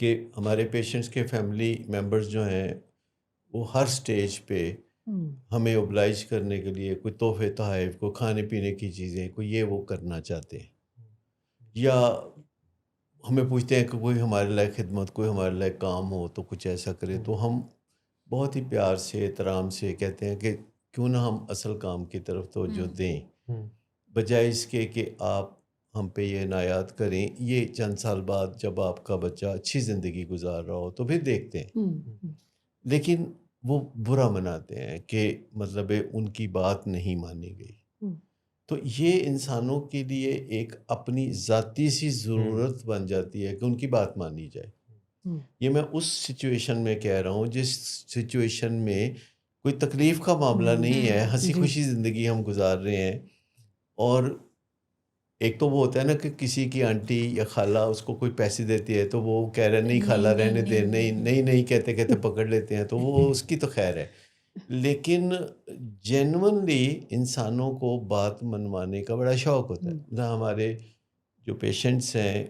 کہ ہمارے پیشنٹس کے فیملی ممبرز جو ہیں وہ ہر سٹیج پہ ہمیں اوبلائج کرنے کے لیے کوئی تحفے تحائف، کوئی کھانے پینے کی چیزیں، کوئی یہ وہ کرنا چاہتے ہیں، یا ہمیں پوچھتے ہیں کہ کوئی ہمارے لائق خدمت، کوئی ہمارے لائق کام ہو تو کچھ ایسا کرے، تو ہم بہت ہی پیار سے احترام سے کہتے ہیں کہ کیوں نہ ہم اصل کام کی طرف توجہ دیں، بجائے اس کے کہ آپ ہم پہ یہ عنایات کریں، یہ چند سال بعد جب آپ کا بچہ اچھی زندگی گزار رہا ہو تو پھر دیکھتے ہیں۔ لیکن وہ برا مناتے ہیں کہ مطلب ان کی بات نہیں مانی گئی، تو یہ انسانوں کے لیے ایک اپنی ذاتی سی ضرورت بن جاتی ہے کہ ان کی بات مانی جائے۔ یہ میں اس سچویشن میں کہہ رہا ہوں جس سچویشن میں کوئی تکلیف کا معاملہ نہیں ہے، ہنسی خوشی زندگی ہم گزار رہے ہیں، اور ایک تو وہ ہوتا ہے نا کہ کسی کی آنٹی یا خالہ اس کو کوئی پیسے دیتی ہے تو وہ کہہ رہے نہیں خالہ رہنے دے، نہیں کہتے کہتے پکڑ لیتے ہیں، تو وہ اس کی تو خیر ہے، لیکن جینونلی انسانوں کو بات منوانے کا بڑا شوق ہوتا ہے۔ ہمارے جو پیشنٹس ہیں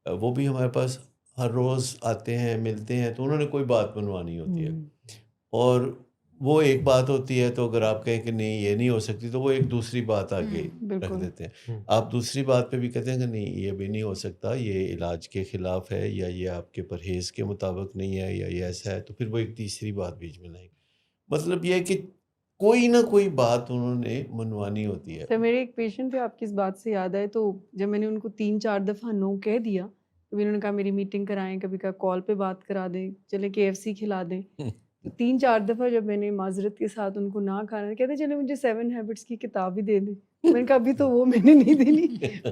وہ بھی ہمارے پاس ہر روز آتے ہیں، ملتے ہیں، تو انہوں نے کوئی بات منوانی ہوتی ہے، اور وہ ایک بات ہوتی ہے تو اگر آپ کہیں کہ نہیں یہ نہیں ہو سکتی تو وہ ایک دوسری بات آگے رکھ دیتے ہیں۔ آپ دوسری بات پہ بھی کہتے ہیں کہ نہیں یہ بھی نہیں ہو سکتا، یہ علاج کے خلاف ہے، یا یہ آپ کے پرہیز کے مطابق نہیں ہے، یا یہ ایسا ہے، تو پھر وہ ایک تیسری بات بیچ میں لائیں گے۔ مطلب یہ ہے کہ کوئی نہ کوئی بات انہوں نے منوانی ہوتی ہے۔ سر میرے ایک پیشنٹ پہ آپ کی اس بات سے یاد آئے، تو جب میں نے ان کو 3-4 دفعہ نو کہہ دیا، کبھی انہوں نے کہا میری میٹنگ کرائیں، کبھی کہا کال پہ بات کرا دیں، چلے KFC کھلا دیں، تو 3-4 دفعہ جب میں نے معذرت کے ساتھ ان کو نہ کھانا، کہتے چلے مجھے 7 ہیبٹس کی کتاب ہی دے دیں۔ میں نے کہا ابھی تو وہ میں نے نہیں دینی،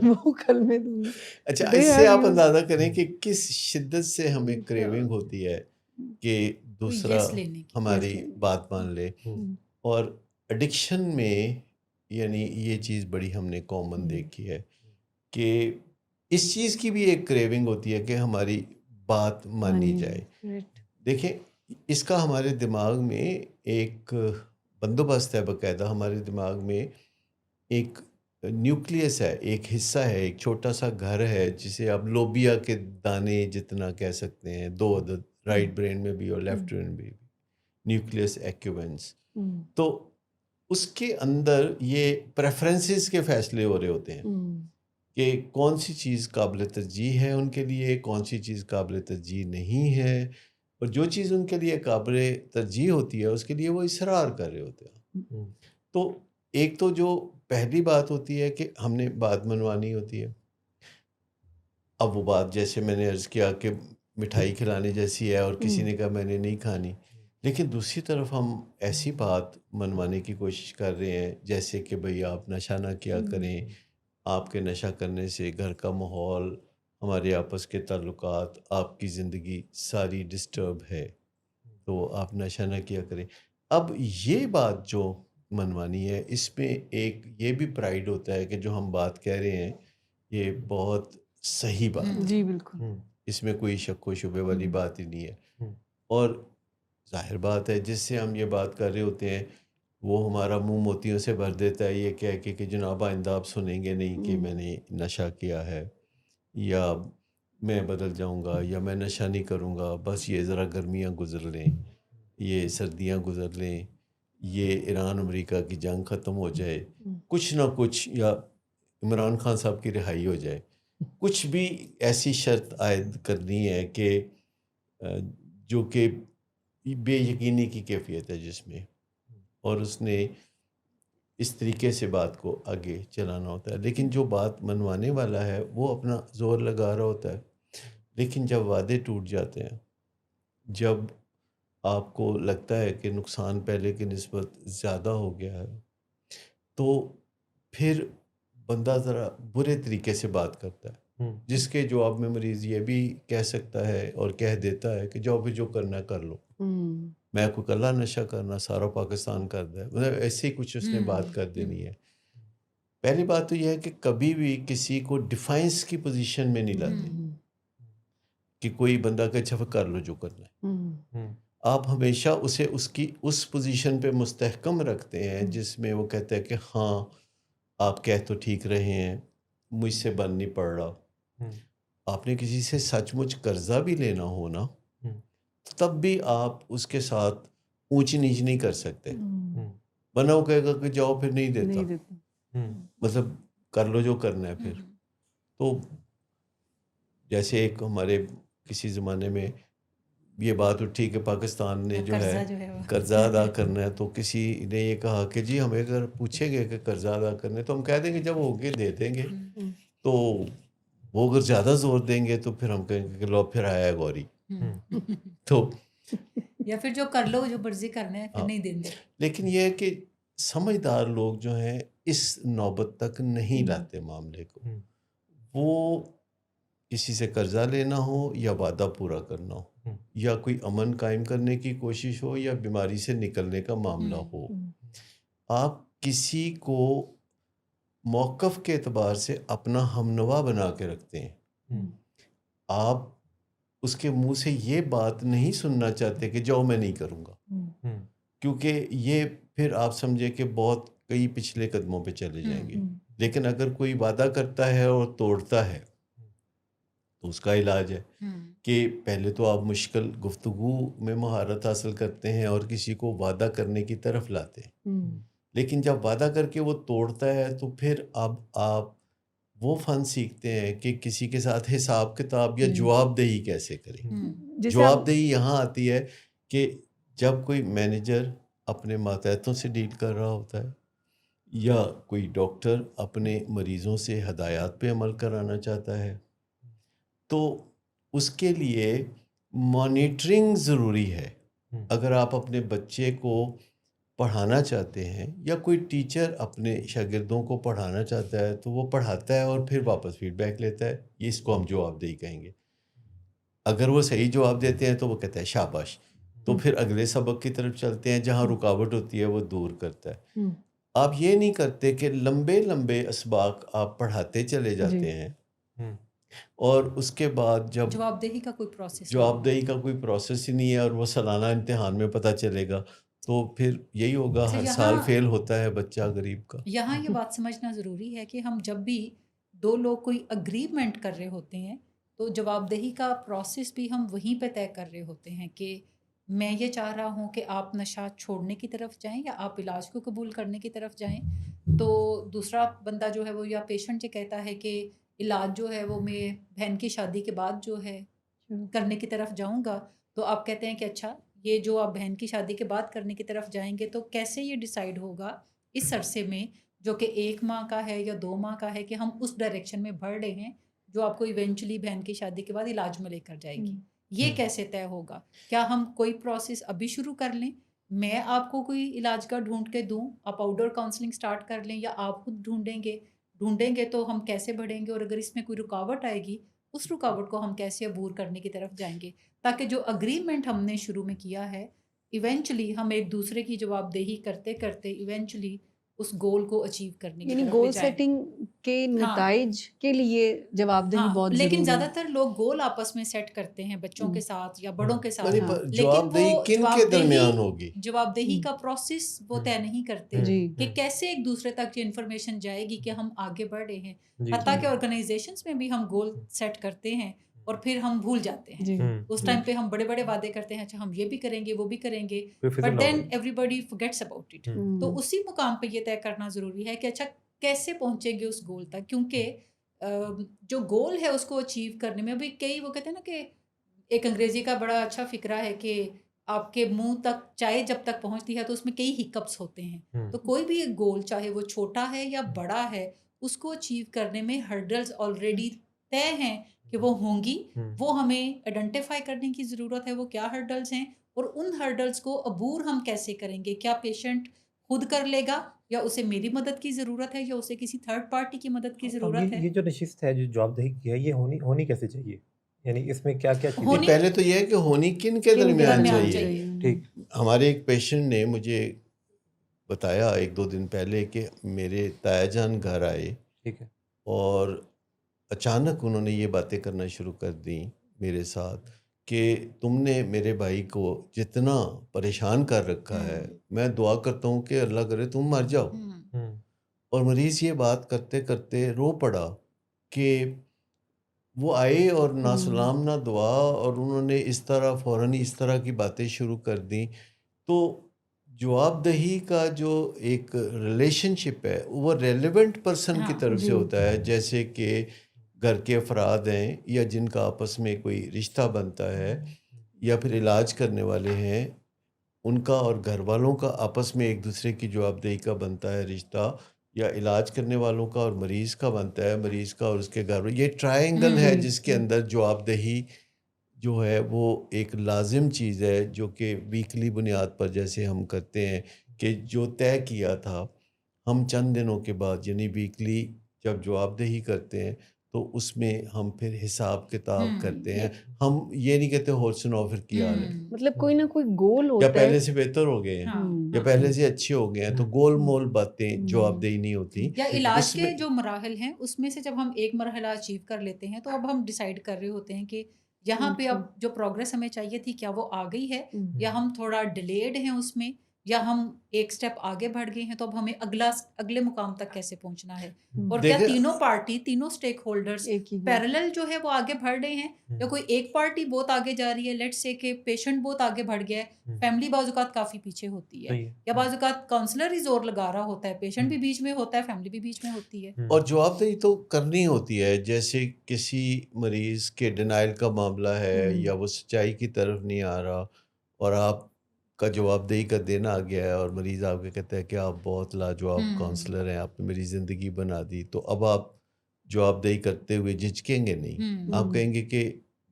وہ کل میں دوں گی۔ اچھا، اس سے آپ اندازہ کریں کہ کس شدت سے ہمیں کریونگ ہوتی ہے کہ دوسرا ہماری بات مان لے، اور ایڈکشن میں یعنی یہ چیز بڑی ہم نے کامن دیکھی ہے کہ اس چیز کی بھی ایک کریونگ ہوتی ہے کہ ہماری بات مانی جائے۔ دیکھیں اس کا ہمارے دماغ میں ایک بندوبست ہے، باقاعدہ ہمارے دماغ میں ایک نیوکلیس ہے، ایک حصہ ہے، ایک چھوٹا سا گھر ہے جسے آپ لوبیا کے دانے جتنا کہہ سکتے ہیں، 2 عدد، رائٹ برین میں بھی اور لیفٹ برین میں بھی، نیوکلیس ایکوینس۔ تو اس کے اندر یہ پریفرنسز کے فیصلے ہو رہے ہوتے ہیں کہ کون سی چیز قابل ترجیح ہے ان کے لیے، کون سی چیز قابل ترجیح نہیں ہے، اور جو چیز ان کے لیے قابل ترجیح ہوتی ہے اس کے لیے وہ اصرار کر رہے ہوتے ہیں۔ تو ایک تو جو پہلی بات ہوتی ہے کہ ہم نے بات منوانی ہوتی ہے، اب وہ بات جیسے میں نے عرض کیا کہ مٹھائی کھلانے جیسی ہے، اور کسی نے کہا میں نے نہیں کھانی، لیکن دوسری طرف ہم ایسی بات منوانے کی کوشش کر رہے ہیں جیسے کہ بھئی آپ نشہ نہ کیا کریں، آپ کے نشہ کرنے سے گھر کا ماحول، ہمارے آپس کے تعلقات، آپ کی زندگی ساری ڈسٹرب ہے، تو آپ نشہ نہ کیا کریں۔ اب یہ بات جو منوانی ہے، اس میں ایک یہ بھی پرائیڈ ہوتا ہے کہ جو ہم بات کہہ رہے ہیں یہ بہت صحیح بات ہے، جی بالکل، اس میں کوئی شک و شبے والی بات ہی نہیں ہے، اور ظاہر بات ہے جس سے ہم یہ بات کر رہے ہوتے ہیں وہ ہمارا منہ موتیوں سے بھر دیتا ہے یہ کہہ کے کہ جناب آئندہ آپ سنیں گے نہیں کہ میں نے نشہ کیا ہے، یا میں بدل جاؤں گا، یا میں نشہ نہیں کروں گا، بس یہ ذرا گرمیاں گزر لیں، یہ سردیاں گزر لیں، یہ ایران امریکہ کی جنگ ختم ہو جائے، کچھ نہ کچھ، یا عمران خان صاحب کی رہائی ہو جائے، کچھ بھی ایسی شرط عائد کرنی ہے کہ جو کہ بے یقینی کی کیفیت ہے جس میں، اور اس نے اس طریقے سے بات کو آگے چلانا ہوتا ہے۔ لیکن جو بات منوانے والا ہے وہ اپنا زور لگا رہا ہوتا ہے، لیکن جب وعدے ٹوٹ جاتے ہیں، جب آپ کو لگتا ہے کہ نقصان پہلے کی نسبت زیادہ ہو گیا ہے، تو پھر بندہ ذرا برے طریقے سے بات کرتا ہے، جس کے جواب میں مریض یہ بھی کہہ سکتا ہے اور کہہ دیتا ہے کہ جاؤ بھی جو کرنا ہے کر لو، میں کوئی کلا نشہ کرنا سارا پاکستان کر دے، مطلب ایسے ہی کچھ اس نے بات کر دینی ہے۔ پہلی بات تو یہ ہے کہ کبھی بھی کسی کو ڈیفائنس کی پوزیشن میں نہیں لاتے کہ کوئی بندہ کہ اچھا کر لو جو کرنا ہے، آپ ہمیشہ اسے اس پوزیشن پہ مستحکم رکھتے ہیں جس میں وہ کہتا ہے کہ ہاں آپ کہہ تو ٹھیک رہے ہیں، مجھ سے بن نہیں پڑ رہا، آپ نے کسی سے سچ مچ قرضہ بھی لینا ہو نا، تب بھی آپ اس کے ساتھ اونچ نیچ نہیں کر سکتے، ورنہ وہ کہے گا کہ جاؤ پھر نہیں دیتا، مطلب کر لو جو کرنا ہے پھر۔ تو جیسے ایک ہمارے کسی زمانے میں یہ بات اٹھی کہ پاکستان نے جو ہے قرضہ ادا کرنا ہے، تو کسی نے یہ کہا کہ جی ہمیں اگر پوچھیں گے کہ قرضہ ادا کرنا ہے تو ہم کہہ دیں گے جب ہوگے دے دیں گے، تو وہ اگر زیادہ زور دیں گے تو پھر ہم کہیں گے کہ لو پھر آیا ہے گوری، تو یا پھر جو کر لو جو مرضی کرنا ہے پھر نہیں دیں گے۔ لیکن یہ ہے کہ سمجھدار لوگ جو ہیں اس نوبت تک نہیں لاتے معاملے کو، وہ کسی سے قرضہ لینا ہو یا وعدہ پورا کرنا ہو یا کوئی امن قائم کرنے کی کوشش ہو یا بیماری سے نکلنے کا معاملہ ہو، آپ کسی کو موقف کے اعتبار سے اپنا ہمنوا بنا کے رکھتے ہیں، آپ اس کے منہ سے یہ بات نہیں سننا چاہتے کہ جاؤ میں نہیں کروں گا، کیونکہ یہ پھر آپ سمجھے کہ بہت کئی پچھلے قدموں پہ چلے جائیں گے۔ لیکن اگر کوئی وعدہ کرتا ہے اور توڑتا ہے تو اس کا علاج ہے کہ پہلے تو آپ مشکل گفتگو میں مہارت حاصل کرتے ہیں اور کسی کو وعدہ کرنے کی طرف لاتے ہیں، لیکن جب وعدہ کر کے وہ توڑتا ہے تو پھر اب آپ وہ فن سیکھتے ہیں کہ کسی کے ساتھ حساب کتاب یا جواب دہی کیسے کریں۔ جواب دہی یہاں آتی ہے کہ جب کوئی مینیجر اپنے ماتحتوں سے ڈیل کر رہا ہوتا ہے یا کوئی ڈاکٹر اپنے مریضوں سے ہدایات پہ عمل کرانا چاہتا ہے، تو اس کے لیے مانیٹرنگ ضروری ہے۔ اگر آپ اپنے بچے کو پڑھانا چاہتے ہیں یا کوئی ٹیچر اپنے شاگردوں کو پڑھانا چاہتا ہے تو وہ پڑھاتا ہے اور پھر واپس فیڈ بیک لیتا ہے، یہ اس کو ہم جواب دہی کہیں گے۔ اگر وہ صحیح جواب دیتے ہیں تو وہ کہتا ہے شاباش، تو پھر اگلے سبق کی طرف چلتے ہیں، جہاں رکاوٹ ہوتی ہے وہ دور کرتا ہے۔ آپ یہ نہیں کرتے کہ لمبے لمبے اسباق آپ پڑھاتے چلے جاتے ہیں اور اس کے بعد جب جواب دہی کا کوئی پروسیس ہی نہیں ہے اور وہ سالانہ امتحان میں پتہ چلے گا تو پھر یہی ہوگا، ہر سال فیل ہوتا ہے بچہ غریب کا۔ یہاں یہ بات سمجھنا ضروری ہے کہ ہم جب بھی دو لوگ کوئی اگریمنٹ کر رہے ہوتے ہیں تو جواب دہی کا پروسیس بھی ہم وہیں پہ طے کر رہے ہوتے ہیں کہ میں یہ چاہ رہا ہوں کہ آپ نشہ چھوڑنے کی طرف جائیں یا آپ علاج کو قبول کرنے کی طرف جائیں، تو دوسرا بندہ جو ہے وہ یا پیشنٹ یہ کہتا ہے کہ علاج جو ہے وہ میں بہن کی شادی کے بعد جو ہے کرنے کی طرف جاؤں گا، تو آپ کہتے ہیں کہ اچھا یہ جو آپ بہن کی شادی کے بعد کرنے کی طرف جائیں گے تو کیسے یہ ڈیسائیڈ ہوگا اس عرصے میں جو کہ 1 ماہ کا ہے یا 2 ماہ کا ہے کہ ہم اس ڈائریکشن میں بڑھ رہے ہیں جو آپ کو ایونچولی بہن کی شادی کے بعد علاج میں لے کر جائے گی، یہ کیسے طے ہوگا؟ کیا ہم کوئی پروسیس ابھی شروع کر لیں، میں آپ کو کوئی علاج کا ڈھونڈ کے دوں، آپ آؤٹ ڈور کاؤنسلنگ سٹارٹ کر لیں، یا آپ خود ڈھونڈیں گے تو ہم کیسے بڑھیں گے، اور اگر اس میں کوئی رکاوٹ آئے گی اس رکاوٹ کو ہم کیسے عبور کرنے کی طرف جائیں گے، تاکہ جو اگریمنٹ ہم نے شروع میں کیا ہے ایونچولی ہم ایک دوسرے کی جواب دہی کرتے کرتے ایونچولی اس گول کو اچیو کرنے کی یعنی طرف گول جائیں۔ سیٹنگ کے نتائج کے لیے جواب دہی بہت ضروری ہے، لیکن زیادہ تر لوگ گول آپس میں سیٹ کرتے ہیں بچوں کے ساتھ یا بڑوں کے ساتھ، جواب دہی کن کے درمیان ہوگی؟ جواب دہی کا پروسیس وہ طے نہیں کرتے کہ کیسے ایک دوسرے تک یہ انفارمیشن جائے گی کہ ہم آگے بڑھ رہے ہیں۔ حتیٰ کہ آرگنائزیشنز میں بھی ہم گول سیٹ کرتے ہیں اور پھر ہم بھول جاتے ہیں، اس ٹائم پہ ہم بڑے بڑے وعدے کرتے ہیں، اچھا ہم یہ بھی کریں گے وہ بھی کریں گے، but then everybody forgets about it۔ تو اسی مقام پہ یہ طے کرنا ضروری ہے کہ اچھا کیسے پہنچیں گے اس گول تک، کیونکہ جو گول ہے اس کو اچیو کرنے میں ابھی کئی، وہ کہتے ہیں نا کہ ایک انگریزی کا بڑا اچھا فقرہ ہے کہ آپ کے منہ تک چائے جب تک پہنچتی ہے تو اس میں کئی ہکپس ہوتے ہیں، تو کوئی بھی ایک گول چاہے وہ چھوٹا ہے یا بڑا ہے اس کو اچیو کرنے میں ہرڈلز آلریڈی طے ہیں کہ وہ ہوں گی، وہ ہمیں آئیڈینٹیفائی کرنے کی ضرورت ہے وہ کیا ہرڈلز ہیں، اور ان ہرڈلز کو عبور ہم کیسے کریں گے، کیا پیشنٹ خود کر لے گا یا اسے میری مدد کی ضرورت ہے یا اسے کسی تھرڈ پارٹی کی مدد کی ضرورت ہے۔ یہ جو نشست ہے جو جواب دہی کی ہے یہ ہونی کیسے چاہیے، یعنی اس میں کیا کیا چیزیں؟ پہلے تو یہ ہے کہ ہونی کن کے درمیان چاہیے۔ ٹھیک، ہمارے ایک پیشنٹ نے مجھے بتایا 1-2 دن پہلے کہ میرے تایا جان گھر آئے، ٹھیک ہے، اور اچانک انہوں نے یہ باتیں کرنا شروع کر دیں میرے ساتھ کہ تم نے میرے بھائی کو جتنا پریشان کر رکھا ہے، میں دعا کرتا ہوں کہ اللہ کرے تم مر جاؤ۔ اور مریض یہ بات کرتے کرتے رو پڑا کہ وہ آئے اور نہ سلام نہ دعا، اور انہوں نے اس طرح فوراً اس طرح کی باتیں شروع کر دیں. تو جواب دہی کا جو ایک ریلیشن شپ ہے وہ ریلیونٹ پرسن کی طرف سے ہوتا ہے، جیسے کہ گھر کے افراد ہیں یا جن کا آپس میں کوئی رشتہ بنتا ہے، یا پھر علاج کرنے والے ہیں ان کا اور گھر والوں کا آپس میں ایک دوسرے کی جواب دہی کا بنتا ہے رشتہ، یا علاج کرنے والوں کا اور مریض کا بنتا ہے، مریض کا اور اس کے گھر. یہ ٹرائنگل ہے جس کے اندر جواب دہی جو ہے وہ ایک لازم چیز ہے، جو کہ ویکلی بنیاد پر جیسے ہم کرتے ہیں کہ جو طے کیا تھا ہم چند دنوں کے بعد، یعنی ویکلی جب جواب دہی کرتے ہیں تو اس میں ہم پھر حساب کتاب کرتے ہیں. ہم یہ نہیں کہتے اور سناؤ پھر کیا حال ہے، مطلب کوئی نہ کوئی گول یا ہوتا ہے. پہلے سے بہتر ہو گئے ہیں یا پہلے سے اچھے ہو گئے ہیں. تو گول مول باتیں جواب دہی نہیں ہوتی. یا علاج کے جو مراحل ہیں اس میں سے جب ہم ایک مرحلہ اچیو کر لیتے ہیں تو اب ہم ڈیسائیڈ کر رہے ہوتے ہیں کہ یہاں پہ اب جو پروگرس ہمیں چاہیے تھی کیا وہ آ گئی ہے، یا ہم تھوڑا ڈیلیڈ ہیں اس میں، یا ہم ایک سٹیپ آگے بڑھ گئے ہیں، تو اب ہمیں اگلے مقام تک کیسے پہنچنا ہے، اور کیا تینوں پارٹی تینوں سٹیک ہولڈرز پیرالل جو ہے وہ آگے بڑھ رہے ہیں، یا کوئی ایک پارٹی بہت آگے جا رہی ہے. لیٹ سے کہ پیشنٹ بہت آگے بڑھ گیا ہے، فیملی بعض اوقات کافی پیچھے ہوتی ہے، یا بعض اوقات کاؤنسلر ہی زور لگا رہا ہوتا ہے، پیشنٹ بھی بیچ میں ہوتا ہے، فیملی بھی بیچ میں ہوتی ہے. اور جواب دہی تو کرنی ہوتی ہے. جیسے کسی مریض کے ڈینائل کا معاملہ ہے یا وہ سچائی کی طرف نہیں آ رہا اور آپ کا جواب دہی کا دن آ گیا ہے، اور مریض آپ کے کہتا ہے کہ آپ بہت لاجواب کاؤنسلر ہیں، آپ نے میری زندگی بنا دی. تو اب آپ جواب دہی کرتے ہوئے جھجکیں گے نہیں، آپ کہیں گے کہ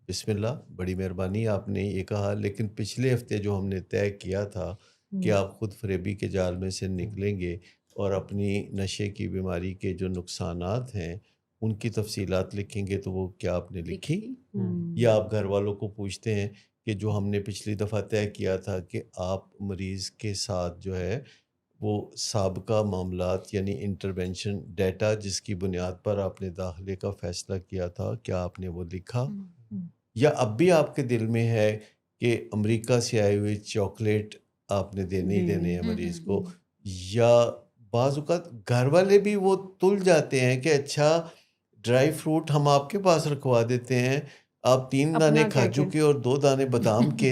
بسم اللہ، بڑی مہربانی آپ نے یہ کہا، لیکن پچھلے ہفتے جو ہم نے طے کیا تھا کہ آپ خود فریبی کے جال میں سے نکلیں گے اور اپنی نشے کی بیماری کے جو نقصانات ہیں ان کی تفصیلات لکھیں گے، تو وہ کیا آپ نے لکھی؟ یا آپ گھر والوں کو پوچھتے ہیں کہ جو ہم نے پچھلی دفعہ طے کیا تھا کہ آپ مریض کے ساتھ جو ہے وہ سابقہ معاملات یعنی انٹرونشن ڈیٹا جس کی بنیاد پر آپ نے داخلے کا فیصلہ کیا تھا، کیا آپ نے وہ لکھا؟ یا اب بھی آپ کے دل میں ہے کہ امریکہ سے آئے ہوئے چاکلیٹ آپ نے دینے ہیں مریض کو؟ یا بعض اوقات گھر والے بھی وہ تل جاتے ہیں کہ اچھا ڈرائی فروٹ ہم آپ کے پاس رکھوا دیتے ہیں، آپ 3 دانے کاجو کے اور 2 دانے بادام کے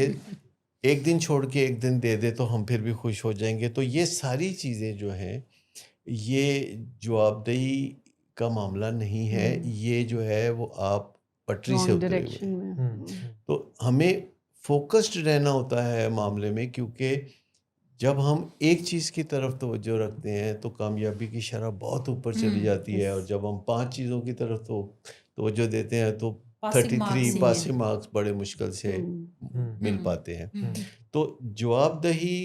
ایک دن چھوڑ کے ایک دن دے دے تو ہم پھر بھی خوش ہو جائیں گے. تو یہ ساری چیزیں جو ہیں یہ جواب دہی کا معاملہ نہیں ہے، یہ جو ہے وہ آپ پٹری سے اترے ہوئے. تو ہمیں فوکسڈ رہنا ہوتا ہے معاملے میں، کیونکہ جب ہم ایک چیز کی طرف توجہ رکھتے ہیں تو کامیابی کی شرح بہت اوپر چلی جاتی ہے، اور جب ہم 5 چیزوں کی طرف توجہ دیتے ہیں تو 33 پاسنگ مارکس بڑے مشکل سے مل پاتے ہیں. تو جواب دہی،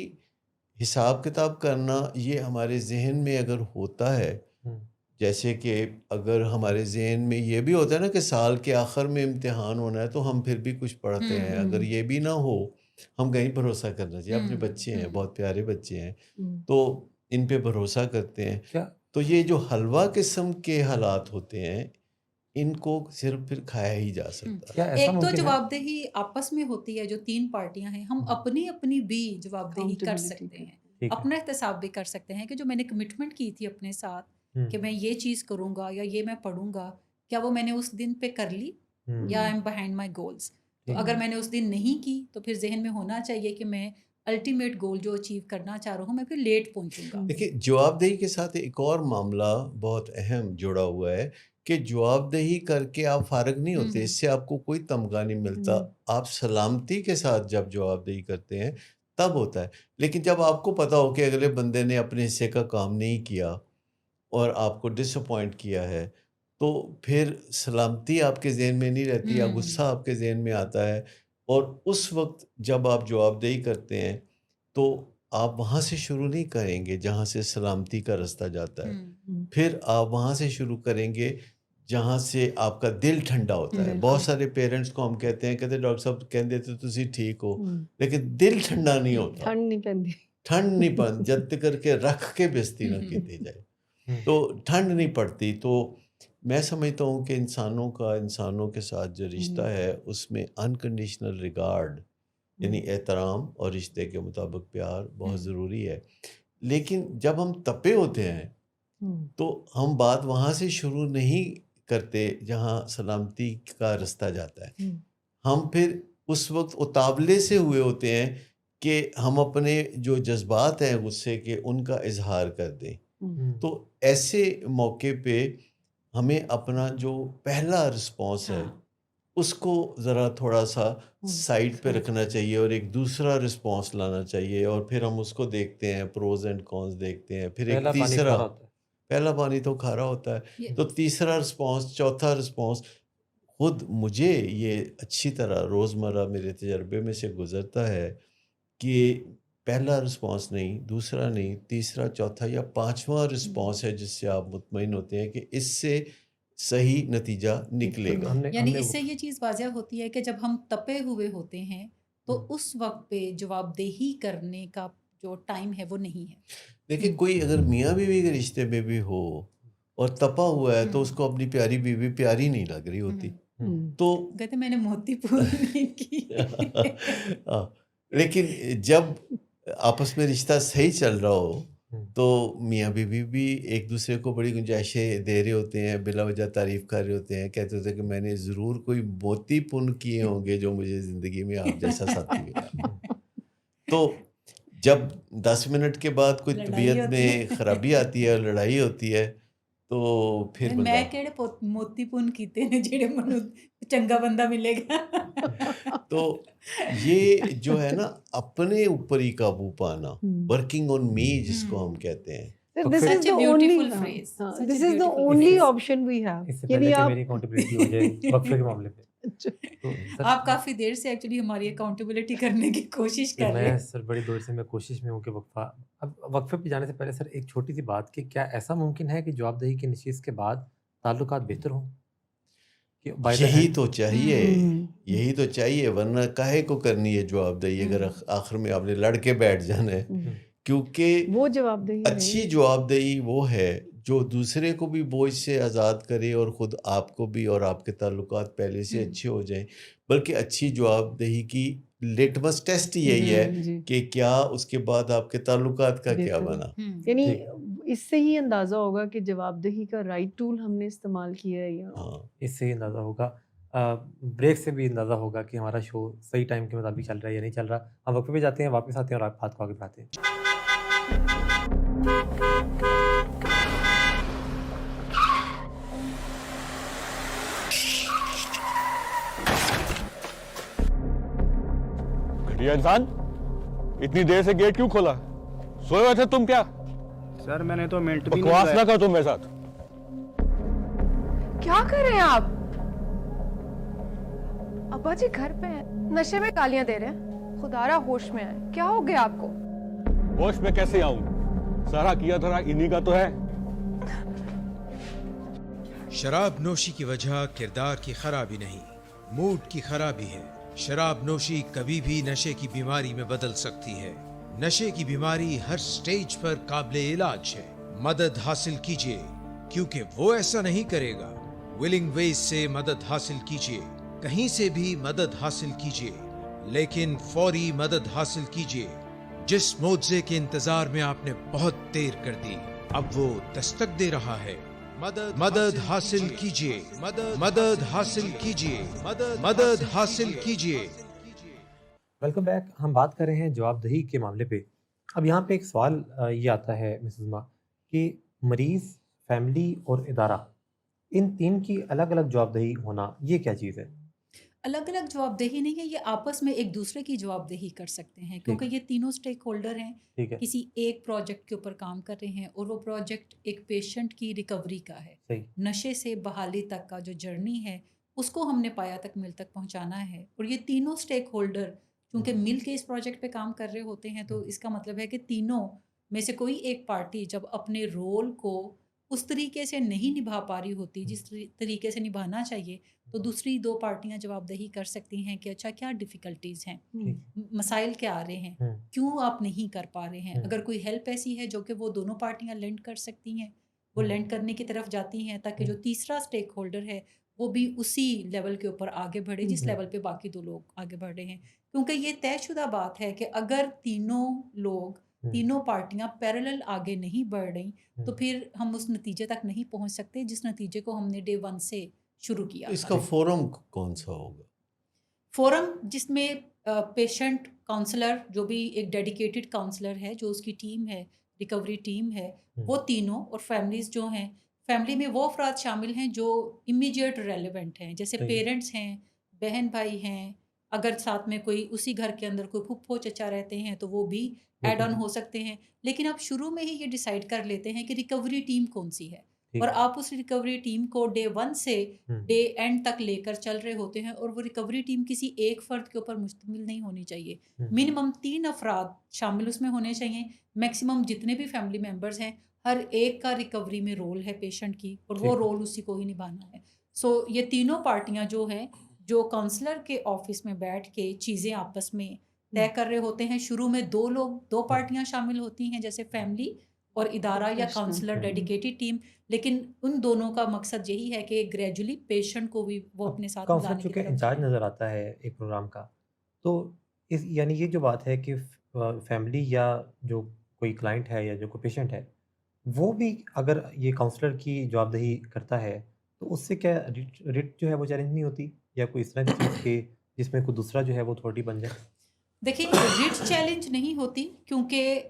حساب کتاب کرنا، یہ ہمارے ذہن میں اگر ہوتا ہے، جیسے کہ اگر ہمارے ذہن میں یہ بھی ہوتا ہے نا کہ سال کے آخر میں امتحان ہونا ہے تو ہم پھر بھی کچھ پڑھتے ہیں، اگر یہ بھی نہ ہو ہم کہیں بھروسہ کرنا چاہیے. اپنے بچے ہیں، بہت پیارے بچے ہیں، تو ان پہ بھروسہ کرتے ہیں. تو یہ جو حلوہ قسم کے حالات ہوتے ہیں ان کو صرف پھر کھایا ہی جا سکتا ہے. ایک تو جواب دہی آپس میں ہوتی ہے جو 3 پارٹیاں ہیں، ہم اپنی بھی جواب دہی کر سکتے ہیں، اپنا احتساب بھی کر سکتے ہیں کہ جو میں نے کمٹمنٹ کی تھی اپنے ساتھ کہ میں یہ چیز کروں گا یا یہ میں پڑھوں گا، کیا وہ میں نے اس دن پہ کر لی، یا I am behind my goals. تو اگر میں نے اس دن نہیں کی تو پھر ذہن میں ہونا چاہیے کہ میں الٹیمیٹ گول جو اچیو کرنا چاہ رہا ہوں میں پھر لیٹ پہنچوں گا. دیکھیے جواب دہی کے ساتھ ایک اور معاملہ بہت اہم جڑا ہوا ہے کہ جواب دہی کر کے آپ فارغ نہیں ہوتے، اس سے آپ کو کوئی تمغہ نہیں ملتا. آپ سلامتی کے ساتھ جب جواب دہی کرتے ہیں تب ہوتا ہے. لیکن جب آپ کو پتا ہو کہ اگلے بندے نے اپنے حصے کا کام نہیں کیا اور آپ کو ڈس اپوائنٹ کیا ہے تو پھر سلامتی آپ کے ذہن میں نہیں رہتی، یا غصہ آپ کے ذہن میں آتا ہے. اور اس وقت جب آپ جواب دہی کرتے ہیں تو آپ وہاں سے شروع نہیں کریں گے جہاں سے سلامتی کا رستہ جاتا ہے، پھر آپ وہاں سے شروع کریں گے جہاں سے آپ کا دل ٹھنڈا ہوتا ہے. بہت سارے پیرنٹس کو ہم کہتے ہیں ڈاکٹر صاحب کہہ دیتے تسی ٹھیک ہو، لیکن دل ٹھنڈا نہیں ہوتا، ٹھنڈ نہیں پڑتی جب تک کر کے رکھ کے بےزتی نہ کی جائے تو ٹھنڈ نہیں پڑتی. تو میں سمجھتا ہوں کہ انسانوں کے ساتھ جو رشتہ ہے اس میں انکنڈیشنل ریگارڈ یعنی احترام اور رشتے کے مطابق پیار بہت ضروری ہے. لیکن جب ہم تپے ہوتے ہیں تو ہم بات وہاں سے شروع نہیں کرتے جہاں سلامتی کا رستہ جاتا ہے. ہم پھر اس وقت اتاولے سے ہوئے ہوتے ہیں کہ ہم اپنے جو جذبات ہیں غصے کے ان کا اظہار کر دیں. تو ایسے موقع پہ ہمیں اپنا جو پہلا رسپانس ہے اس کو ذرا تھوڑا سا سائڈ پہ رکھنا چاہیے اور ایک دوسرا رسپانس لانا چاہیے, اور پھر ہم اس کو دیکھتے ہیں, پروز اینڈ کونز دیکھتے ہیں, پھر ایک تیسرا, پہلا پانی تو کھارا ہوتا ہے, تو تیسرا رسپانس, چوتھا رسپانس. خود مجھے یہ اچھی طرح روزمرہ میرے تجربے میں سے گزرتا ہے کہ پہلا رسپانس نہیں, دوسرا نہیں, تیسرا, چوتھا یا پانچواں رسپانس ہے جس سے آپ مطمئن ہوتے ہیں کہ اس سے صحیح نتیجہ نکلے گا. یعنی اس سے یہ چیز واضح ہوتی ہے کہ جب ہم تپے ہوئے ہوتے ہیں تو اس وقت پہ جواب دہی کرنے کا جو ٹائم ہے وہ نہیں ہے. دیکھیں کوئی اگر میاں بیوی کے رشتے میں بھی ہو اور تپا ہوا ہے تو اس کو اپنی پیاری بیوی پیاری نہیں لگ رہی ہوتی, تو کہتے میں نے موتی پوری نہیں کی. لیکن جب آپس میں رشتہ صحیح چل رہا ہو تو میاں بیوی بھی ایک دوسرے کو بڑی گنجائشیں دے رہے ہوتے ہیں, بلا وجہ تعریف کر رہے ہوتے ہیں, کہتے ہوتے ہیں کہ میں نے ضرور کوئی موتی پن کیے ہوں گے جو مجھے زندگی میں آپ جیسا ساتھی ملا. تو جب 10 منٹ کے بعد کوئی طبیعت میں خرابی آتی ہے اور لڑائی ہوتی ہے تو پھر میں کہڑے موتی پن کیتے ہیں جڑے منو چنگا بندہ ملے گا. تو یہ جو ہے نا اپنے اوپر ہی قابو پانا, ورکنگ آن می جس کو ہم کہتے ہیں. This is the only option we have. اس سے پہلے کہ میری اکاؤنٹیبلٹی ہو جائے وقفے کے معاملے پہ, آپ کافی دیر سے ایکچولی ہماری اکاؤنٹیبلٹی کرنے کی کوشش کر رہے ہیں. میں سر بڑی دور سے میں کوشش میں ہوں کہ وقفے پہ جانے سے پہلے سر ایک چھوٹی سی بات کہ کیا ایسا ممکن ہے کہ جواب دہی کی نشست کے بعد تعلقات بہتر ہوں؟ یہی تو چاہیے, یہی تو چاہیے, ورنہ کاہے کو کرنی ہے جواب دہی اگر آخر میں آپ نے لڑ کے بیٹھ جانا ہے. کیونکہ وہ جواب دہی اچھی جواب دہی وہ ہے جو دوسرے کو بھی بوجھ سے آزاد کرے اور خود آپ کو بھی, اور آپ کے تعلقات پہلے سے اچھے ہو جائیں. بلکہ اچھی جواب دہی کی لیٹمس ٹیسٹ یہی ہے کہ کیا اس کے بعد آپ کے تعلقات کا کیا بنا. یعنی اس سے ہی اندازہ ہوگا کہ جواب دہی کا رائٹ ٹول ہم نے استعمال کیا ہے یا اس سے ہی اندازہ ہوگا, بریک سے بھی اندازہ ہوگا کہ ہمارا شو صحیح ٹائم کے مطابق چل رہا ہے یا نہیں چل رہا. ہم وقفے پہ جاتے ہیں, واپس آتے ہیں اور آپ بات کو آگے بڑھاتے ہیں. گھٹیا انسان, اتنی دیر سے گیٹ کیوں کھولا؟ سوئے ہوئے تھے تم کیا؟ سر میں نے تو منٹ بھی بکواس نہیں نہ کر تم میرے ساتھ. کیا کر رہے ہیں آپ؟ ابا جی گھر پہ ہیں, نشے میں گالیاں دے رہے ہیں. خدا را ہوش میں آئے, کیا ہو گیا آپ کو؟ ہوش میں کیسے آؤں؟ سارا کیا دھرا انہی کا تو ہے. شراب نوشی کی وجہ کردار کی خرابی نہیں, موڈ کی خرابی ہے. شراب نوشی کبھی بھی نشے کی بیماری میں بدل سکتی ہے. نشے کی بیماری ہر سٹیج پر قابل علاج ہے. مدد حاصل کیجئے, کیونکہ وہ ایسا نہیں کرے گا. ولنگ ویز سے مدد حاصل کیجئے, کہیں سے بھی مدد حاصل کیجئے, لیکن فوری مدد حاصل کیجئے. جس معجزے کے انتظار میں آپ نے بہت دیر کر دی, اب وہ دستک دے رہا ہے. مدد حاصل کیجئے, مدد حاصل کیجئے, مدد حاصل کیجئے. Welcome back. ہم بات کر رہے ہیں جواب دہی کے معاملے پہ. اب یہاں پہ ایک سوال یہ آتا ہے مسز ما کہ مریض, فیملی اور ادارہ, ان تین کی الگ الگ جواب دہی ہونا یہ کیا چیز ہے؟ الگ الگ جواب دہی نہیں ہے, یہ آپس میں ایک دوسرے کی جواب دہی کر سکتے ہیں, کیونکہ یہ تینوں سٹیک ہولڈر ہیں, کسی ایک پروجیکٹ کے اوپر کام کر رہے ہیں, اور وہ پروجیکٹ ایک پیشنٹ کی ریکوری کا ہے. نشے سے بحالی تک کا جو جرنی ہے اس کو ہم نے پایا تک مل تک پہنچانا ہے. اور یہ تینوں سٹیک ہولڈر چونکہ مل کے اس پروجیکٹ پہ کام کر رہے ہوتے ہیں, تو اس کا مطلب ہے کہ تینوں میں سے کوئی ایک پارٹی جب اپنے رول کو اس طریقے سے نہیں نبھا پا رہی ہوتی جس طریقے سے نبھانا چاہیے, تو دوسری دو پارٹیاں جواب دہی کر سکتی ہیں کہ اچھا کیا ڈیفیکلٹیز ہیں, مسائل کیا آ رہے ہیں, کیوں آپ نہیں کر پا رہے ہیں. اگر کوئی ہیلپ ایسی ہے جو کہ وہ دونوں پارٹیاں لینڈ کر سکتی ہیں, وہ لینڈ کرنے کی طرف جاتی ہیں, تاکہ جو تیسرا سٹیک ہولڈر ہے وہ بھی اسی لیول کے اوپر آگے بڑھے جس لیول پہ باقی دو لوگ آگے بڑھ رہے ہیں. کیونکہ یہ طے شدہ بات ہے کہ اگر تینوں لوگ تینوں پارٹیاں پیرالل آگے نہیں بڑھ رہی تو پھر ہم اس نتیجے تک نہیں پہنچ سکتے جس نتیجے کو ہم نے ڈے 1 سے شروع کیا اس تھا۔ کا فورم کون سا ہوگا؟ فورم جس میں پیشنٹ کاؤنسلر جو بھی ایک ڈیڈیکیٹڈ کاؤنسلر ہے، جو اس کی ٹیم ہے، ریکوری ٹیم ہے، وہ تینوں، اور فیملیز جو ہیں، فیملی میں وہ افراد شامل ہیں جو امیجیٹ ریلیونٹ ہیں، جیسے پیرنٹس ہیں، بہن بھائی ہیں، اگر ساتھ میں کوئی اسی گھر کے اندر کوئی پھپھو چچا رہتے ہیں تو وہ بھی ایڈ آن ہو سکتے ہیں، لیکن آپ شروع میں ہی یہ ڈیسائیڈ کر لیتے ہیں کہ ریکوری ٹیم کون سی ہے، اور آپ اس ریکوری ٹیم کو ڈے 1 سے ڈے اینڈ تک لے کر چل رہے ہوتے ہیں، اور وہ ریکوری ٹیم کسی ایک فرد کے اوپر مشتمل نہیں ہونی چاہیے، منیمم 3 افراد شامل اس میں ہونے چاہیے، میکسیمم جتنے بھی فیملی ممبرز ہیں ہر ایک کا ریکوری میں رول ہے پیشنٹ کی، اور وہ رول اسی کو ہی نبھانا ہے۔ سو یہ تینوں پارٹیاں جو ہیں، جو کاؤنسلر کے آفس میں بیٹھ کے چیزیں آپس میں طے کر رہے ہوتے ہیں، شروع میں دو پارٹیاں شامل ہوتی ہیں، جیسے فیملی اور ادارہ یا کاؤنسلر ڈیڈیکیٹڈ ٹیم، لیکن ان دونوں کا مقصد یہی ہے کہ گریجولی پیشنٹ کو بھی وہ اپنے ساتھ کاؤنسلر ملانے کی چونکہ طرف انچارج جائیں۔ نظر آتا ہے ایک پروگرام کا، تو یعنی یہ جو بات ہے کہ فیملی یا جو کوئی کلائنٹ ہے یا جو کوئی پیشنٹ ہے، وہ بھی اگر یہ کاؤنسلر کی جواب دہی کرتا ہے تو اس سے کیا ریٹ جو ہے وہ چیلنج نہیں ہوتی، یا کوئی اس طرح کی چیز کہ جس میں کوئی دوسرا جو ہے وہ اتھارٹی بن جائے؟ دیکھیں، ریٹ چیلنج نہیں ہوتی، کیونکہ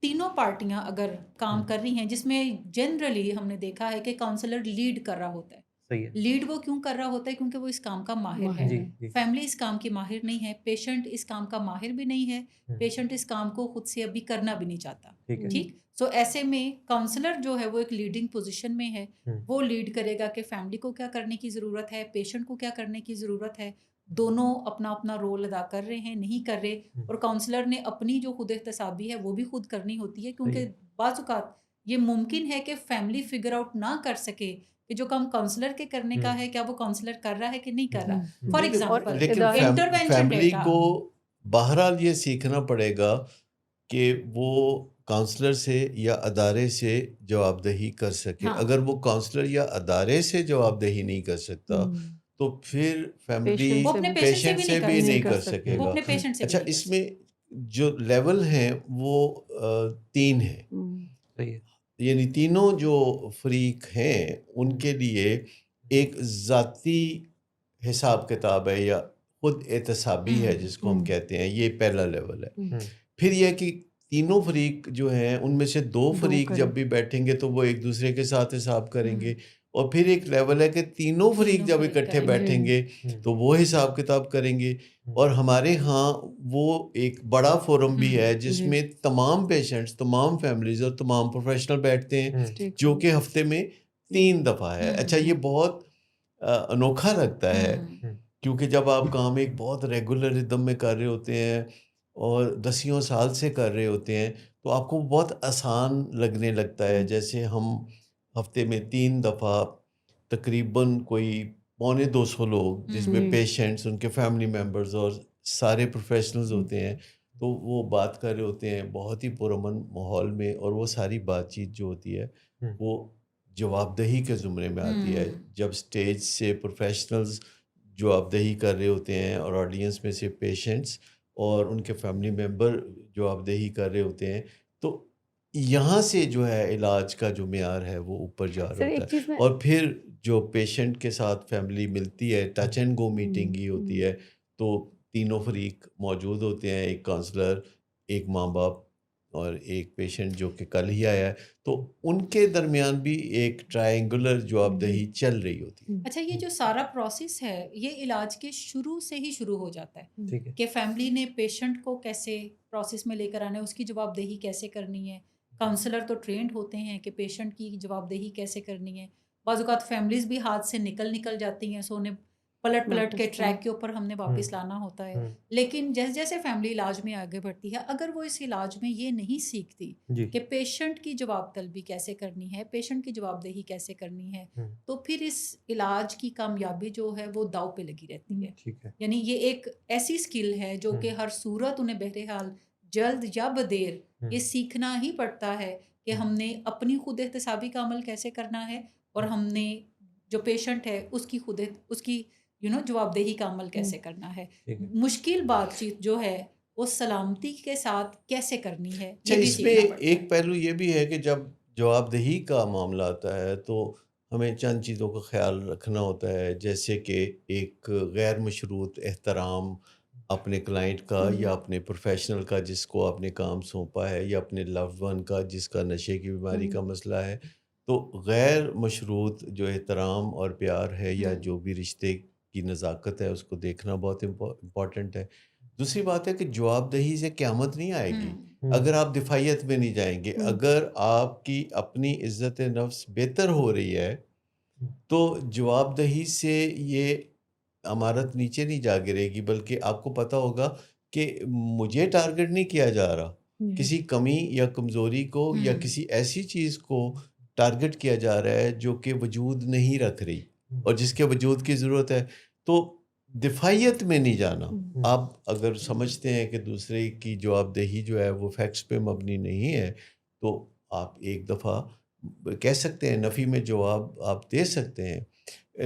تینوں پارٹیاں اگر کام کر رہی ہیں، جس میں جنرلی ہم نے دیکھا ہے کہ کاؤنسلر لیڈ کر رہا ہوتا ہے۔ صحیح ہے، لیڈ وہ کیوں کر رہا ہوتا ہے؟ کیونکہ وہ اس کام کا ماہر ہے۔ جی فیملی اس کام کی ماہر نہیں ہے، پیشنٹ اس کام کا ماہر بھی نہیں ہے، پیشنٹ اس کام کو خود سے ابھی کرنا بھی نہیں چاہتا، ٹھیک ہے، ٹھیک۔ سو ایسے میں کاؤنسلر جو ہے وہ ایک لیڈنگ پوزیشن میں ہے، وہ لیڈ کرے گا کہ فیملی کو کیا کرنے کی ضرورت ہے، پیشنٹ کو کیا کرنے کی ضرورت ہے، دونوں اپنا اپنا رول ادا کر رہے ہیں نہیں کر رہے، اور کاؤنسلر نے اپنی جو خود احتسابی ہے وہ بھی خود کرنی ہوتی ہے، کیونکہ بعض اوقات یہ ممکن ہے کہ فیملی فگر آؤٹ نہ کر سکے کہ جو کام کاؤنسلر کے کرنے کا ہے کیا وہ کاؤنسلر کر رہا ہے کہ نہیں کر رہا۔ فار ایگزامپل لیکن انٹرونشن فیملی ڈیٹا، کو بہرحال یہ سیکھنا پڑے گا کہ وہ کاؤنسلر سے یا ادارے سے جواب دہی کر سکے۔ اگر وہ کاؤنسلر یا ادارے سے جواب دہی نہیں کر سکتا تو پھر فیملی وہ اپنے پیشنٹ سے بھی نہیں کر سکے وہ گا۔ اپنے پیشنٹ سے اچھا، اس میں جو لیول ہیں وہ 3 ہیں، صحیح ہے، یعنی تینوں جو فریق ہیں ان کے لیے ایک ذاتی حساب کتاب ہے یا خود احتسابی ہے جس کو ہم کہتے ہیں، یہ پہلا لیول ہے۔ پھر یہ کہ تینوں فریق جو ہیں ان میں سے 2 فریق جب بھی بیٹھیں گے تو وہ ایک دوسرے کے ساتھ حساب کریں گے، اور پھر ایک لیول ہے کہ تینوں فریق جب اکٹھے بیٹھیں گے تو وہ حساب کتاب کریں گے۔ اور ہمارے ہاں وہ ایک بڑا فورم بھی ہے جس میں تمام پیشنٹس، تمام فیملیز اور تمام پروفیشنل بیٹھتے ہیں، جو کہ ہفتے میں 3 دفعہ ہے۔ اچھا، یہ بہت انوکھا لگتا ہے، کیونکہ جب آپ کام ایک بہت ریگولر ردم میں کر رہے ہوتے ہیں اور 10 سال سے کر رہے ہوتے ہیں تو آپ کو بہت آسان لگنے لگتا ہے۔ جیسے ہم ہفتے میں 3 دفعہ تقریباً کوئی 250 لوگ، جس میں پیشنٹس، ان کے فیملی ممبرز اور سارے پروفیشنلز ہوتے ہیں، تو وہ بات کر رہے ہوتے ہیں بہت ہی پرامن ماحول میں، اور وہ ساری بات چیت جو ہوتی ہے وہ جواب دہی کے زمرے میں آتی ہے۔ جب سٹیج سے پروفیشنلز جواب دہی کر رہے ہوتے ہیں اور آڈینس میں سے پیشنٹس اور ان کے فیملی ممبر جواب دہی کر رہے ہوتے ہیں، تو یہاں سے جو ہے علاج کا جو معیار ہے وہ اوپر جا رہا ہوتا ہے۔ اور پھر جو پیشنٹ کے ساتھ فیملی ملتی ہے، ٹچ اینڈ گو میٹنگ ہی ہوتی ہے، تو تینوں فریق موجود ہوتے ہیں، ایک کاؤنسلر، ایک ماں باپ اور ایک پیشنٹ جو کہ کل ہی آیا ہے، تو ان کے درمیان بھی ایک ٹرائنگولر جواب دہی چل رہی ہوتی ہے۔ اچھا، یہ جو سارا پروسیس ہے یہ علاج کے شروع سے ہی شروع ہو جاتا ہے کہ فیملی نے پیشنٹ کو کیسے پروسیس میں لے کر آنا ہے، اس کی جواب دہی کیسے کرنی ہے۔ کاؤنسلر تو ٹرینڈ ہوتے ہیں کہ پیشنٹ کی جواب دہی کیسے کرنی ہے۔ بعض اوقات فیملیز بھی ہاتھ سے نکل جاتی ہیں، سو انہیں پلٹ کے ٹریک کے اوپر ہم نے واپس لانا ہوتا ہے۔ لیکن جیسے جیسے فیملی علاج میں آگے بڑھتی ہے، اگر وہ اس علاج میں یہ نہیں سیکھتی کہ پیشنٹ کی جواب طلبی کیسے کرنی ہے، پیشنٹ کی جواب دہی کیسے کرنی ہے، تو پھر اس علاج کی کامیابی جو ہے وہ داؤ پہ لگی رہتی ہے۔ یعنی یہ ایک ایسی سکل ہے جو کہ ہر صورت انہیں بہرحال جلد یا بدیر یہ سیکھنا ہی پڑتا ہے کہ ہم نے اپنی خود احتسابی کا عمل کیسے کرنا ہے، اور ہم نے جو پیشنٹ ہے اس کی جواب دہی کا عمل کیسے کرنا ہے۔ مشکل بات چیت جو ہے وہ سلامتی کے ساتھ کیسے کرنی ہے، اچھا، یہ بھی اس میں سیکھنا پڑتا ہے۔ ایک پہلو یہ بھی ہے کہ جب جواب دہی کا معاملہ آتا ہے تو ہمیں چند چیزوں کا خیال رکھنا ہوتا ہے، جیسے کہ ایک غیر مشروط احترام اپنے کلائنٹ کا یا اپنے پروفیشنل کا جس کو آپ نے کام سونپا ہے، یا اپنے لوڈ ون کا جس کا نشے کی بیماری کا مسئلہ ہے، تو غیر مشروط جو احترام اور پیار ہے یا جو بھی رشتے کی نزاکت ہے اس کو دیکھنا بہت امپورٹنٹ ہے۔ دوسری بات ہے کہ جواب دہی سے قیامت نہیں آئے گی اگر آپ دفاعیت میں نہیں جائیں گے۔ اگر آپ کی اپنی عزت نفس بہتر ہو رہی ہے تو جواب دہی سے یہ عمارت نیچے نہیں جا گرے گی، بلکہ آپ کو پتہ ہوگا کہ مجھے ٹارگٹ نہیں کیا جا رہا، کسی کمی یا کمزوری کو یا کسی ایسی چیز کو ٹارگٹ کیا جا رہا ہے جو کہ وجود نہیں رکھ رہی اور جس کے وجود کی ضرورت ہے۔ تو دفاعیت میں نہیں جانا۔ آپ اگر سمجھتے ہیں کہ دوسرے کی جواب دہی جو ہے وہ فیکٹس پہ مبنی نہیں ہے تو آپ ایک دفعہ کہہ سکتے ہیں، نفی میں جواب آپ دے سکتے ہیں،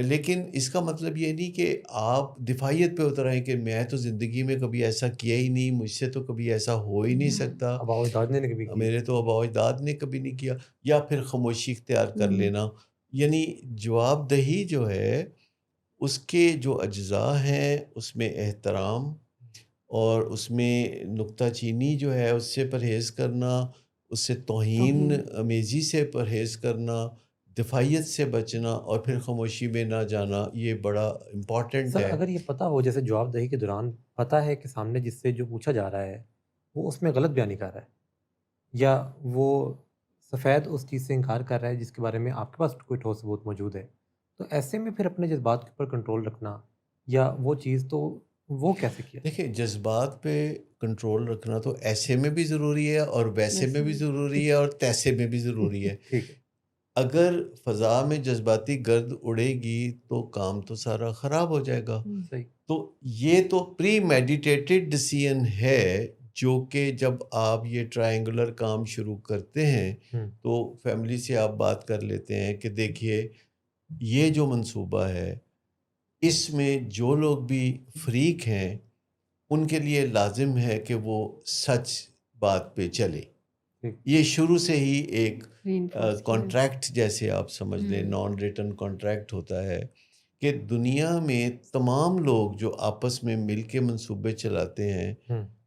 لیکن اس کا مطلب یہ نہیں کہ آپ دفاعیت پہ اتر آئیں کہ میں تو زندگی میں کبھی ایسا کیا ہی نہیں، مجھ سے تو کبھی ایسا ہو ہی نہیں سکتا، آباء و اجداد نے کبھی میرے تو آباء و اجداد نے کبھی نہیں کیا، یا پھر خاموشی اختیار کر لینا۔ یعنی جواب دہی جو ہے اس کے جو اجزاء ہیں اس میں احترام اور اس میں نکتہ چینی جو ہے اس سے پرہیز کرنا، اس سے توہین امیزی سے پرہیز کرنا، دفاعیت سے بچنا اور پھر خاموشی میں نہ جانا، یہ بڑا امپورٹنٹ سر ہے۔ اگر یہ پتہ ہو، جیسے جواب دہی کے دوران پتہ ہے کہ سامنے جس سے جو پوچھا جا رہا ہے وہ اس میں غلط بیانی کر رہا ہے یا وہ سفید اس چیز سے انکار کر رہا ہے جس کے بارے میں آپ کے پاس کوئی ٹھوس ثبوت موجود ہے، تو ایسے میں پھر اپنے جذبات کے اوپر کنٹرول رکھنا یا وہ چیز، تو وہ کیسے کیا؟ دیکھیں، جذبات پہ کنٹرول رکھنا تو ایسے میں بھی ضروری ہے اور ویسے میں بھی ضروری ہے اور تیسے میں بھی ضروری ہے۔ ٹھیک ہے۔ اگر فضا میں جذباتی گرد اڑے گی تو کام تو سارا خراب ہو جائے گا۔ صحیح۔ تو یہ تو پری میڈیٹیٹڈ ڈیسیژن ہے جو کہ جب آپ یہ ٹرائنگولر کام شروع کرتے ہیں تو فیملی سے آپ بات کر لیتے ہیں کہ دیکھیے یہ جو منصوبہ ہے اس میں جو لوگ بھی فریق ہیں ان کے لیے لازم ہے کہ وہ سچ بات پہ چلے۔ یہ شروع سے ہی ایک کانٹریکٹ جیسے آپ سمجھ لیں، نان ریٹن کانٹریکٹ ہوتا ہے کہ دنیا میں تمام لوگ جو آپس میں مل کے منصوبے چلاتے ہیں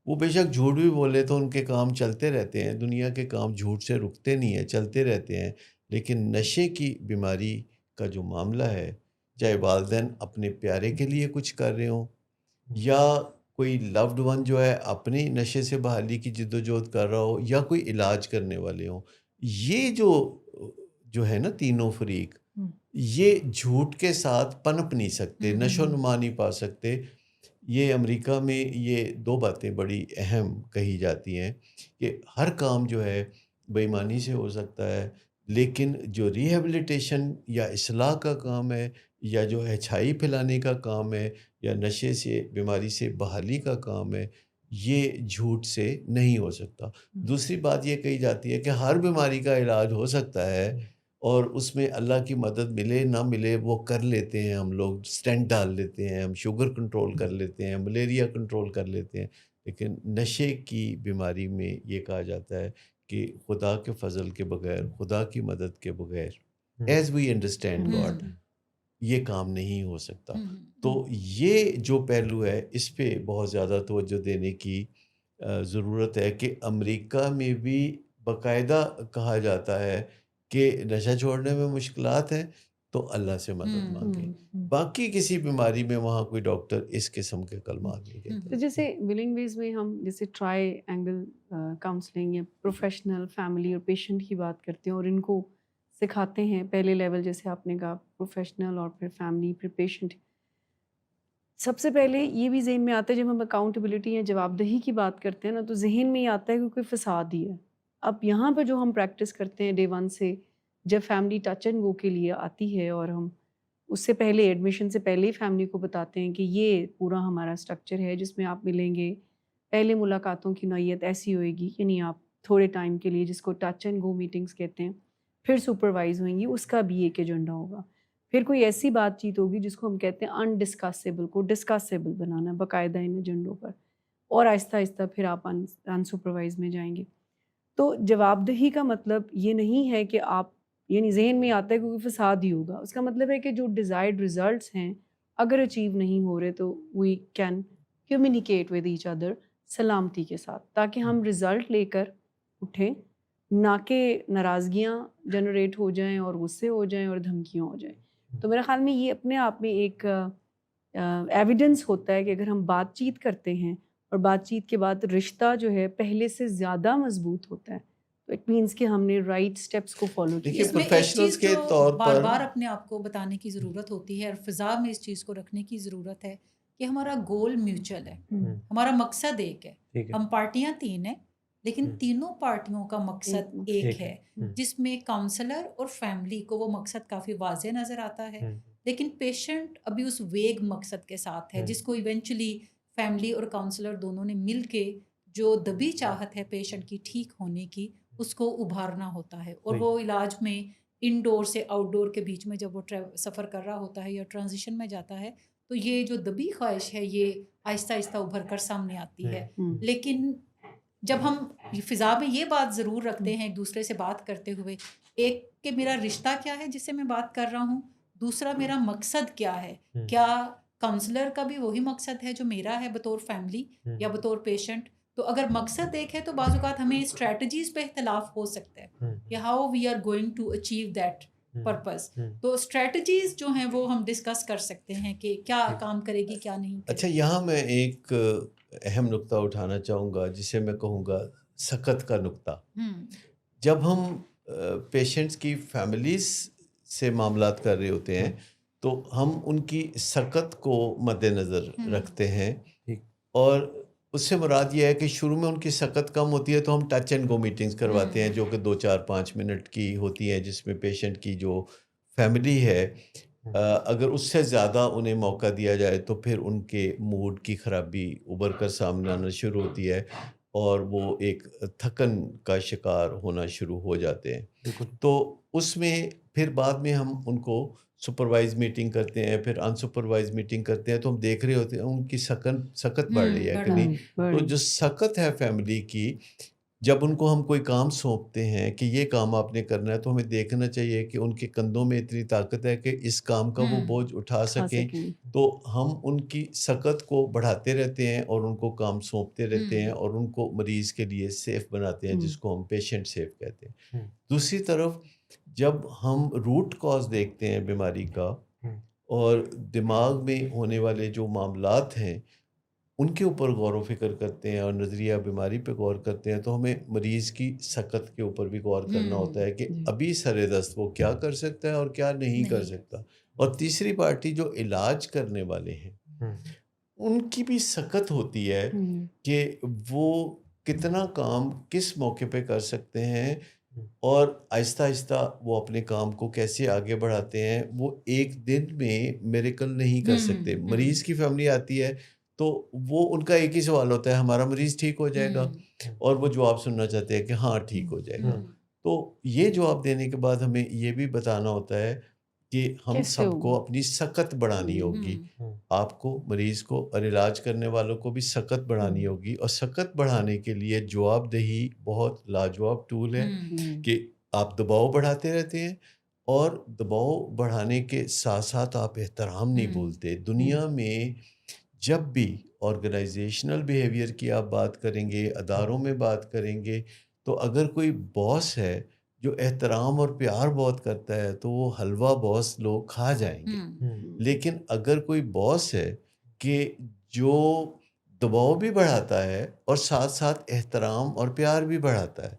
وہ بے شک جھوٹ بھی بولے تو ان کے کام چلتے رہتے ہیں، دنیا کے کام جھوٹ سے رکتے نہیں ہیں، چلتے رہتے ہیں۔ لیکن نشے کی بیماری کا جو معاملہ ہے، چاہے والدین اپنے پیارے کے لیے کچھ کر رہے ہوں یا کوئی لوڈ ون جو ہے اپنی نشے سے بحالی کی جد و جہد کر رہا ہو یا کوئی علاج کرنے والے ہوں، یہ جو ہے نا تینوں فریق، یہ جھوٹ کے ساتھ پنپ نہیں سکتے، نشو و نما نہیں پا سکتے۔ یہ امریکہ میں یہ دو باتیں بڑی اہم کہی جاتی ہیں کہ ہر کام جو ہے بے ایمانی سے ہو سکتا ہے، لیکن جو ریہیبلیٹیشن یا اصلاح کا کام ہے یا جو اچھائی پھیلانے کا کام ہے یا نشے سے بیماری سے بحالی کا کام ہے، یہ جھوٹ سے نہیں ہو سکتا۔ دوسری بات یہ کہی جاتی ہے کہ ہر بیماری کا علاج ہو سکتا ہے اور اس میں اللہ کی مدد ملے نہ ملے وہ کر لیتے ہیں، ہم لوگ سٹینٹ ڈال لیتے ہیں، ہم شوگر کنٹرول کر لیتے ہیں، ملیریا کنٹرول کر لیتے ہیں، لیکن نشے کی بیماری میں یہ کہا جاتا ہے کہ خدا کے فضل کے بغیر، خدا کی مدد کے بغیر، ایز وی انڈرسٹینڈ گاڈ، یہ کام نہیں ہو سکتا۔ تو یہ جو پہلو ہے اس پہ بہت زیادہ توجہ دینے کی ضرورت ہے کہ امریکہ میں بھی باقاعدہ کہا جاتا ہے کہ نشہ چھوڑنے میں مشکلات ہیں تو اللہ سے مدد مانگیں۔ باقی کسی بیماری میں وہاں کوئی ڈاکٹر اس قسم کے کلمات نہیں کہتا۔ تو جیسے ولنگ ویز میں ہم جیسے ٹرائی اینگل کاؤنسلنگ یا پروفیشنل، فیملی اور پیشنٹ کی بات کرتے ہیں اور ان کو سکھاتے ہیں پہلے لیول، جیسے آپ نے کہا پروفیشنل اور پھر فیملی پھر پیشنٹ۔ سب سے پہلے یہ بھی ذہن میں آتا ہے جب ہم اکاؤنٹیبلٹی یا جواب دہی کی بات کرتے ہیں نا، تو ذہن میں یہ آتا ہے کہ کوئی فساد ہی ہے۔ اب یہاں پہ جو ہم پریکٹس کرتے ہیں ڈے ون سے، جب فیملی ٹچ اینڈ گو کے لیے آتی ہے اور ہم اس سے پہلے ایڈمیشن سے پہلے ہی فیملی کو بتاتے ہیں کہ یہ پورا ہمارا اسٹرکچر ہے جس میں آپ ملیں گے، پہلے ملاقاتوں کی نوعیت ایسی ہوئے گی، یعنی آپ تھوڑے ٹائم کے لیے، جس کو ٹچ اینڈ گو میٹنگز کہتے ہیں، پھر سپروائز ہوئیں گی، اس کا بھی ایک ایجنڈا ہوگا۔ پھر کوئی ایسی بات چیت ہوگی جس کو ہم کہتے ہیں انڈسکسیبل، کو ڈسکسیبل بنانا باقاعدہ ان ایجنڈوں پر، اور آہستہ آہستہ پھر آپ انسپروائز میں جائیں گے. تو جواب دہی کا مطلب یہ نہیں ہے کہ آپ یعنی ذہن میں آتا ہے کیونکہ فساد ہی ہوگا. اس کا مطلب ہے کہ جو ڈیزائرڈ ریزلٹس ہیں اگر اچیو نہیں ہو رہے تو we can communicate with each other سلامتی کے ساتھ, تاکہ ہم رزلٹ لے کر اٹھیں, نہ کہ ناراضگیاں جنریٹ ہو جائیں اور غصے ہو جائیں اور دھمکیاں ہو جائیں. تو میرے خیال میں یہ اپنے آپ میں ایک ایویڈنس ہوتا ہے کہ اگر ہم بات چیت کرتے ہیں اور بات چیت کے بعد رشتہ جو ہے پہلے سے زیادہ مضبوط ہوتا ہے, تو اٹ مینس کہ ہم نے رائٹ سٹیپس کو فالو کیا. دیکھیے اس میں ایک پروفیشنلز چیز کے جو طور بار پر بار اپنے آپ کو بتانے کی ضرورت ہوتی ہے اور فضا میں اس چیز کو رکھنے کی ضرورت ہے کہ ہمارا گول میوچل ہے, ہمارا مقصد ایک ہے. ہم پارٹیاں 3 ہیں لیکن تینوں پارٹیوں کا مقصد ایک ہے, جس میں کاؤنسلر اور فیملی کو وہ مقصد کافی واضح نظر آتا ہے, لیکن پیشنٹ ابھی اس ویگ مقصد کے ساتھ ہے جس کو ایونچولی فیملی اور کاؤنسلر دونوں نے مل کے جو دبی چاہت ہے پیشنٹ کی ٹھیک ہونے کی اس کو ابھارنا ہوتا ہے. اور وہ علاج میں انڈور سے آؤٹ ڈور کے بیچ میں جب وہ سفر کر رہا ہوتا ہے یا ٹرانزیشن میں جاتا ہے تو یہ جو دبی خواہش ہے یہ آہستہ آہستہ ابھر کر سامنے آتی ہے. لیکن جب ہم فضا میں یہ بات ضرور رکھتے ہیں ایک دوسرے سے بات کرتے ہوئے, ایک کہ میرا رشتہ کیا ہے جس سے میں بات کر رہا ہوں, دوسرا میرا مقصد کیا ہے, کیا کاؤنسلر کا بھی وہی مقصد ہے جو میرا ہے بطور فیملی یا بطور پیشنٹ. تو اگر مقصد ایک ہے تو بعض اوقات ہمیں اسٹریٹجیز پہ اختلاف ہو سکتا ہے کہ how we are going to achieve that purpose. تو اسٹریٹجیز جو ہیں وہ ہم ڈسکس کر سکتے ہیں کہ کیا کام کرے گی کیا نہیں. اچھا, یہاں میں ایک اہم نقطہ اٹھانا چاہوں گا جسے میں کہوں گا سکت کا نقطہ. جب ہم پیشنٹس کی فیملیز سے معاملات کر رہے ہوتے ہیں تو ہم ان کی سکت کو مد نظر رکھتے ہیں, اور اس سے مراد یہ ہے کہ شروع میں ان کی سکت کم ہوتی ہے تو ہم ٹچ اینڈ گو میٹنگز کرواتے ہیں جو کہ 2-4-5 منٹ کی ہوتی ہیں, جس میں پیشنٹ کی جو فیملی ہے اگر اس سے زیادہ انہیں موقع دیا جائے تو پھر ان کے موڈ کی خرابی ابھر کر سامنے آنا شروع ہوتی ہے اور وہ ایک تھکن کا شکار ہونا شروع ہو جاتے ہیں. تو اس میں پھر بعد میں ہم ان کو سپروائز میٹنگ کرتے ہیں, پھر انسپروائز میٹنگ کرتے ہیں, تو ہم دیکھ رہے ہوتے ہیں ان کی سکت بڑھ رہی ہے کہ نہیں. تو جو سکت ہے فیملی کی, جب ان کو ہم کوئی کام سونپتے ہیں کہ یہ کام آپ نے کرنا ہے تو ہمیں دیکھنا چاہیے کہ ان کے کندھوں میں اتنی طاقت ہے کہ اس کام کا وہ بوجھ اٹھا سکیں. تو ہم ان کی سکت کو بڑھاتے رہتے ہیں اور ان کو کام سونپتے رہتے ہیں اور ان کو مریض کے لیے سیف بناتے ہیں, جس کو ہم پیشنٹ سیف کہتے ہیں. دوسری طرف جب ہم روٹ کاز دیکھتے ہیں بیماری کا اور دماغ میں ہونے والے جو معاملات ہیں ان کے اوپر غور و فکر کرتے ہیں اور نظریہ بیماری پہ غور کرتے ہیں, تو ہمیں مریض کی سکت کے اوپر بھی غور کرنا ہوتا ہے کہ ابھی سر دست وہ کیا کر سکتا ہے اور کیا نہیں کر سکتا. اور تیسری پارٹی جو علاج کرنے والے ہیں ان کی بھی سکت ہوتی ہے کہ وہ کتنا کام کس موقع پہ کر سکتے ہیں اور آہستہ آہستہ وہ اپنے کام کو کیسے آگے بڑھاتے ہیں. وہ ایک دن میں میریکل نہیں کر سکتے. مریض کی فیملی آتی ہے تو وہ ان کا ایک ہی سوال ہوتا ہے, ہمارا مریض ٹھیک ہو جائے گا, اور وہ جواب سننا چاہتے ہیں کہ ہاں ٹھیک ہو جائے گا. تو یہ جواب دینے کے بعد ہمیں یہ بھی بتانا ہوتا ہے کہ ہم سب کو اپنی سکت بڑھانی ہوگی, آپ کو, مریض کو, اور علاج کرنے والوں کو بھی سکت بڑھانی ہوگی. اور سکت بڑھانے کے لیے جواب دہی بہت لاجواب ٹول ہے کہ آپ دباؤ بڑھاتے رہتے ہیں, اور دباؤ بڑھانے کے ساتھ ساتھ آپ احترام نہیں بھولتے. دنیا میں جب بھی آرگنائزیشنل بیہیویئر کی آپ بات کریں گے, اداروں میں بات کریں گے, تو اگر کوئی باس ہے جو احترام اور پیار بہت کرتا ہے تو وہ حلوہ باس لوگ کھا جائیں گے. لیکن اگر کوئی باس ہے کہ جو دباؤ بھی بڑھاتا ہے اور ساتھ ساتھ احترام اور پیار بھی بڑھاتا ہے,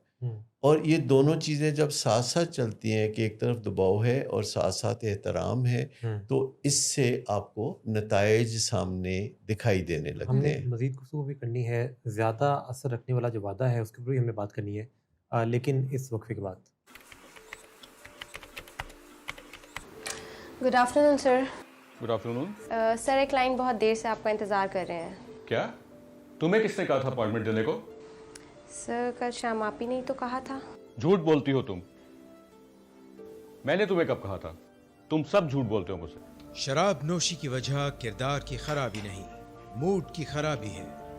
اور یہ دونوں چیزیں جب ساتھ ساتھ چلتی ہیں کہ ایک طرف دباؤ ہے اور ساتھ ساتھ احترام ہے, تو اس سے آپ کو نتائج سامنے دکھائی دینے لگتے ہیں. ہم نے مزید گفتگو بھی کرنی ہے, زیادہ اثر رکھنے والا جو وعدہ ہے اس کے اوپر بھی ہمیں بات کرنی ہے, لیکن اس وقفے کے بعد. گڈ آفٹر نون سر. گڈ آفٹر نون. سر ایک کلائنٹ بہت دیر سے آپ کا انتظار کر رہے ہیں. کیا تمہیں کس نے کہا تھا اپائنٹمنٹ دینے کو؟ سر کل شام آپ ہی نہیں تو کہا تھا. جھوٹ بولتی ہو تم. میں نے تمہیں کب کہا تھا؟ تم سب جھوٹ بولتے ہو مجھ سے. شراب نوشی کی وجہ کردار کی خرابی نہیں، موڈ کی خرابی ہے.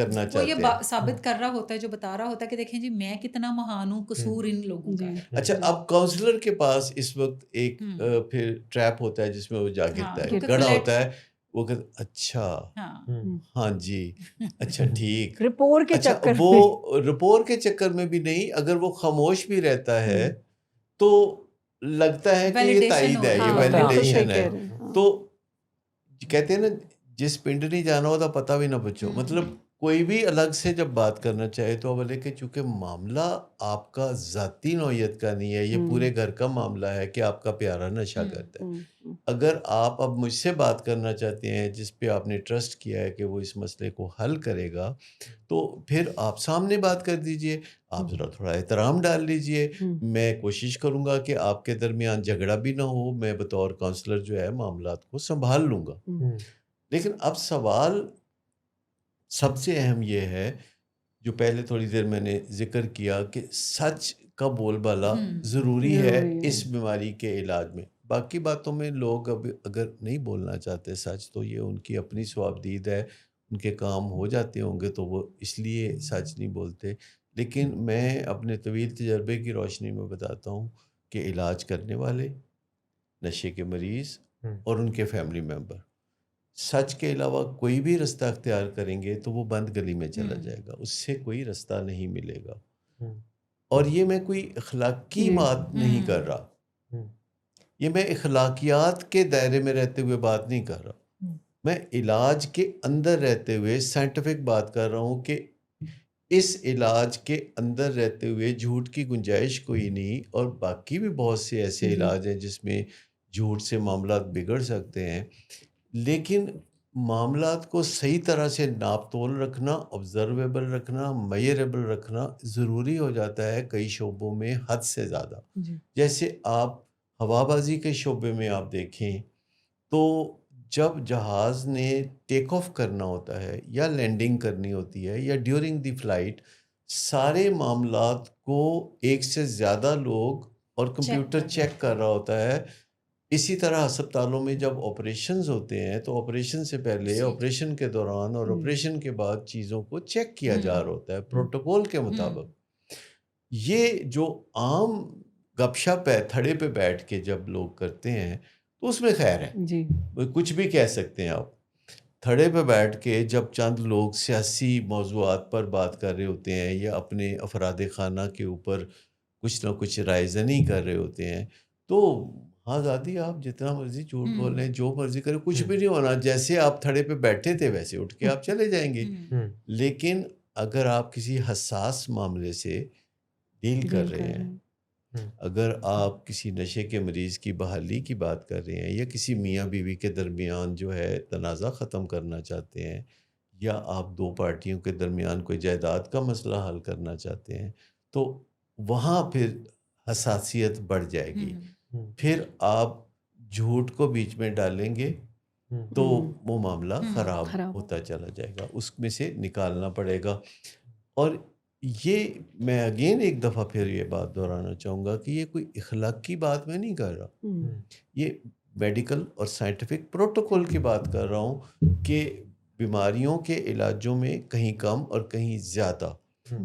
کرنا وہ یہ چاہتے ہیں. ثابت کر رہا ہوتا ہے، جو بتا رہا ہوتا ہے کہ دیکھیں جی میں کتنا مہان ہوں، قصور ان لوگوں کا ہے. اچھا اب کاؤنسلر کے پاس اس وقت ایک پھر ٹریپ ہوتا ہے جس میں وہ جا گرتا ہے، گڑا ہوتا ہے، وہ کہتا اچھا ہاں جی اچھا ٹھیک رپور کے اچھا چکر وہ رپور کے چکر میں بھی نہیں، اگر وہ خاموش بھی رہتا ہے تو لگتا ہے کہ یہ تائید ہے، یہ ویلیڈیشن ہے. تو کہتے ہیں نا جس پنڈ نہیں جانا ہوتا پتہ بھی نہ پوچھو. مطلب کوئی بھی الگ سے جب بات کرنا چاہے تو بولے کہ چونکہ معاملہ آپ کا ذاتی نوعیت کا نہیں ہے، یہ پورے گھر کا معاملہ ہے کہ آپ کا پیارا نشہ کرتا ہے. اگر آپ اب مجھ سے بات کرنا چاہتے ہیں جس پہ آپ نے ٹرسٹ کیا ہے کہ وہ اس مسئلے کو حل کرے گا، تو پھر آپ سامنے بات کر دیجئے، آپ ذرا تھوڑا احترام ڈال لیجئے. میں کوشش کروں گا کہ آپ کے درمیان جھگڑا بھی نہ ہو، میں بطور کاؤنسلر جو ہے معاملات کو سنبھال لوں گا. لیکن اب سوال سب سے اہم یہ ہے جو پہلے تھوڑی دیر میں نے ذکر کیا کہ سچ کا بول بالا ضروری ہے اس بیماری کے علاج میں. باقی باتوں میں لوگ اب اگر نہیں بولنا چاہتے سچ تو یہ ان کی اپنی ثوابدید ہے، ان کے کام ہو جاتے ہوں گے تو وہ اس لیے سچ نہیں بولتے. لیکن میں اپنے طویل تجربے کی روشنی میں بتاتا ہوں کہ علاج کرنے والے، نشے کے مریض اور ان کے فیملی ممبر سچ کے علاوہ کوئی بھی رستہ اختیار کریں گے تو وہ بند گلی میں چلا جائے گا، اس سے کوئی رستہ نہیں ملے گا. اور یہ میں کوئی اخلاقی بات نہیں کر رہا، یہ میں اخلاقیات کے دائرے میں رہتے ہوئے بات نہیں کر رہا، میں علاج کے اندر رہتے ہوئے سائنٹیفک بات کر رہا ہوں کہ اس علاج کے اندر رہتے ہوئے جھوٹ کی گنجائش کوئی نہیں. اور باقی بھی بہت سے ایسے علاج ہیں جس میں جھوٹ سے معاملات بگڑ سکتے ہیں، لیکن معاملات کو صحیح طرح سے ناپ تول رکھنا، آبزرویبل رکھنا، میئریبل رکھنا ضروری ہو جاتا ہے کئی شعبوں میں حد سے زیادہ. جیسے آپ ہوا بازی کے شعبے میں آپ دیکھیں تو جب جہاز نے ٹیک آف کرنا ہوتا ہے یا لینڈنگ کرنی ہوتی ہے یا ڈیورنگ دی فلائٹ، سارے معاملات کو ایک سے زیادہ لوگ اور کمپیوٹر چیک کر رہا ہوتا ہے. اسی طرح ہسپتالوں میں جب آپریشنز ہوتے ہیں تو آپریشن سے پہلے، آپریشن کے دوران اور آپریشن کے بعد چیزوں کو چیک کیا جا رہا ہوتا ہے پروٹوکول کے مطابق. یہ جو عام گپ شپ ہے تھڑے پہ بیٹھ کے جب لوگ کرتے ہیں تو اس میں خیر ہے، کچھ بھی کہہ سکتے ہیں آپ. تھڑے پہ بیٹھ کے جب چند لوگ سیاسی موضوعات پر بات کر رہے ہوتے ہیں یا اپنے افراد خانہ کے اوپر کچھ نہ کچھ رائے زنی کر رہے ہوتے ہیں تو آزادی، آپ جتنا مرضی جھوٹ بول لیں، جو مرضی کریں، کچھ بھی نہیں ہونا. جیسے آپ تھڑے پہ بیٹھے تھے ویسے اٹھ کے آپ چلے جائیں گے. لیکن اگر آپ کسی حساس معاملے سے ڈیل کر رہے ہیں، اگر آپ کسی نشے کے مریض کی بحالی کی بات کر رہے ہیں یا کسی میاں بیوی کے درمیان جو ہے تنازع ختم کرنا چاہتے ہیں یا آپ دو پارٹیوں کے درمیان کوئی جائیداد کا مسئلہ حل کرنا چاہتے ہیں تو وہاں پھر حساسیت بڑھ جائے گی. پھر آپ جھوٹ کو بیچ میں ڈالیں گے تو وہ معاملہ خراب ہوتا چلا جائے گا، اس میں سے نکالنا پڑے گا. اور یہ میں اگین ایک دفعہ پھر یہ بات دہرانا چاہوں گا کہ یہ کوئی اخلاقی بات میں نہیں کر رہا، یہ میڈیکل اور سائنٹیفک پروٹوکول کی بات کر رہا ہوں کہ بیماریوں کے علاجوں میں کہیں کم اور کہیں زیادہ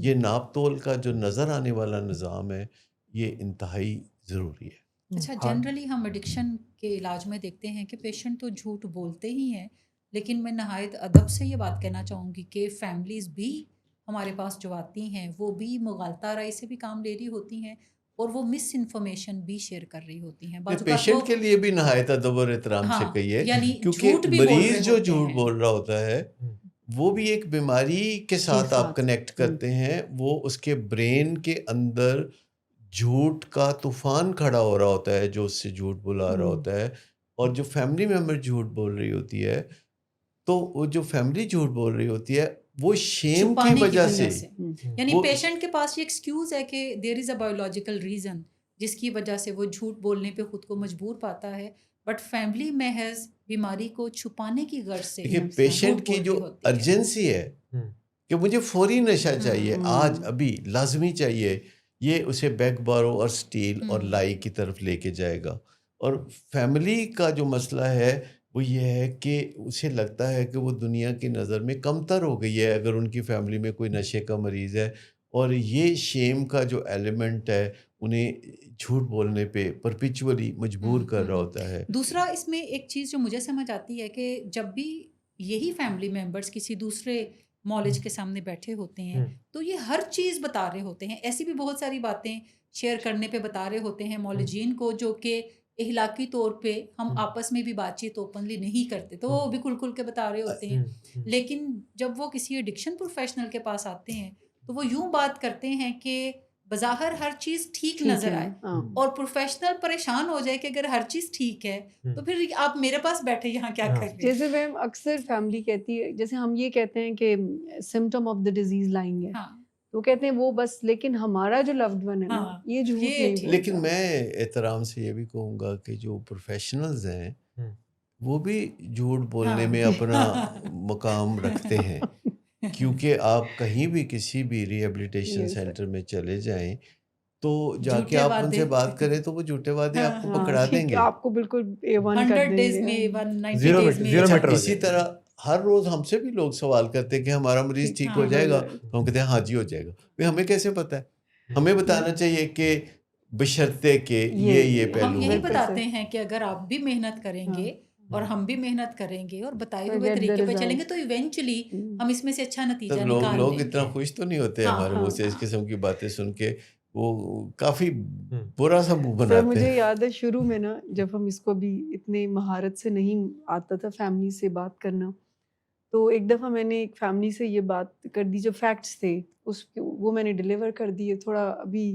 یہ ناپ تول کا جو نظر آنے والا نظام ہے یہ انتہائی ضروری ہے. اچھا، جنرلی ہم ایڈکشن کے علاج میں دیکھتے ہیں کہ پیشنٹ تو جھوٹ بولتے ہی ہیں، لیکن میں نہایت ادب سے یہ بات کہنا چاہوں گی کہ فیملیز بھی ہمارے پاس جو آتی ہیں وہ بھی مغالطہ رائے سے بھی کام لے رہی ہوتی ہیں اور وہ مس انفارمیشن بھی شیئر کر رہی ہوتی ہیں. پیشنٹ کے لیے بھی نہایت ادب اور احترام سے کہیے، کیونکہ مریض جو جھوٹ بول رہا ہوتا ہے وہ بھی ایک بیماری کے ساتھ آپ کنیکٹ کرتے ہیں، وہ اس کے برین کے اندر جھوٹ کا طوفان کھڑا ہو رہا ہوتا ہے جو اس سے جھوٹ بلا رہا ہوتا ہے. اور جو فیملی ممبر جھوٹ بول رہی ہوتی ہے تو وہ جو فیملی جھوٹ بول رہی ہوتی ہے وہ شیم کی وجہ سے، یعنی پیشنٹ کے پاس یہ ایکسکیوز ہے کہ دیر از اے بایولوجیکل ریزن جس کی وجہ سے وہ جھوٹ بولنے پہ خود کو مجبور پاتا ہے، بٹ فیملی محض بیماری کو چھپانے کی غرض سے. دیکھیں پیشنٹ کی جو ارجنسی ہے کہ مجھے فوری نشہ چاہیے، آج ابھی لازمی چاہیے، یہ اسے بیک بارو اور سٹیل اور لائی کی طرف لے کے جائے گا. اور فیملی کا جو مسئلہ ہے وہ یہ ہے کہ اسے لگتا ہے کہ وہ دنیا کی نظر میں کمتر ہو گئی ہے اگر ان کی فیملی میں کوئی نشے کا مریض ہے، اور یہ شیم کا جو ایلیمنٹ ہے انہیں جھوٹ بولنے پہ پرپیچولی مجبور کر رہا ہوتا ہے۔ دوسرا اس میں ایک چیز جو مجھے سمجھ آتی ہے کہ جب بھی یہی فیملی ممبرس کسی دوسرے مالج کے سامنے بیٹھے ہوتے ہیں تو یہ ہر چیز بتا رہے ہوتے ہیں، ایسی بھی بہت ساری باتیں شیئر کرنے پہ بتا رہے ہوتے ہیں مالجین کو جو کہ اخلاقی طور پہ ہم آپس میں بھی بات چیت اوپنلی نہیں کرتے، تو وہ بھی کھل کھل کے بتا رہے ہوتے ہیں۔ لیکن جب وہ کسی ایڈکشن پروفیشنل کے پاس آتے ہیں تو وہ یوں بات کرتے ہیں کہ بظاہر ہر چیز ٹھیک نظر آئے اور پروفیشنل پریشان ہو جائے کہ اگر ہر چیز ٹھیک ہے تو پھر آپ میرے پاس بیٹھے یہاں کیا کر رہے ہیں؟ جیسے میم اکثر فیملی کہتی ہے، جیسے ہم یہ کہتے ہیں کہ symptom of the disease lying ہے، تو کہتے ہیں وہ بس، لیکن ہمارا جو لوڈ ون ہے نا یہ جھوٹ نہیں بولتا۔ لیکن میں احترام سے یہ بھی کہوں گا کہ جو پروفیشنلز ہیں وہ بھی جھوٹ بولنے میں اپنا مقام رکھتے ہیں، کیونکہ آپ کہیں بھی کسی بھی ریہیبلیٹیشن سینٹر میں چلے جائیں تو جا کے آپ ان سے بات کریں تو وہ جھوٹے وعدے آپ کو پکڑا دیں گے، آپ کو بالکل A1 کر 100 دیں ڈیز گے۔ میں 190 ڈیز میں۔ اچھا اسی طرح ہر روز ہم سے بھی لوگ سوال کرتے ہیں کہ ہمارا مریض ٹھیک ہو جائے گا، تو ہم کہتے ہیں ہاں جی ہو جائے گا۔ بھئی ہمیں کیسے پتہ ہے؟ ہمیں بتانا چاہیے کہ بشرطے کہ یہ پہلو ہم یہی ہے۔ بتاتے ہیں کہ اگر آپ بھی محنت کریں گے اور ہم بھی محنت کریں گے اور بتائے ہوئے طریقے پہ چلیں گے تو ایونچولی ہم اس میں سے اچھا نتیجہ نکال لیں گے۔ لوگ اتنا خوش تو نہیں ہوتے ہمارے منہ سے اس قسم کی باتیں سن کے، وہ کافی برا سا منہ بناتے ہیں۔ مجھے یاد ہے شروع میں نا جب ہم اس کو بھی اتنے مہارت سے نہیں آتا تھا فیملی سے بات کرنا، تو ایک دفعہ میں نے ایک فیملی سے یہ بات کر دی، جو فیکٹس تھے وہ میں نے ڈیلیور کر دیے، تھوڑا ابھی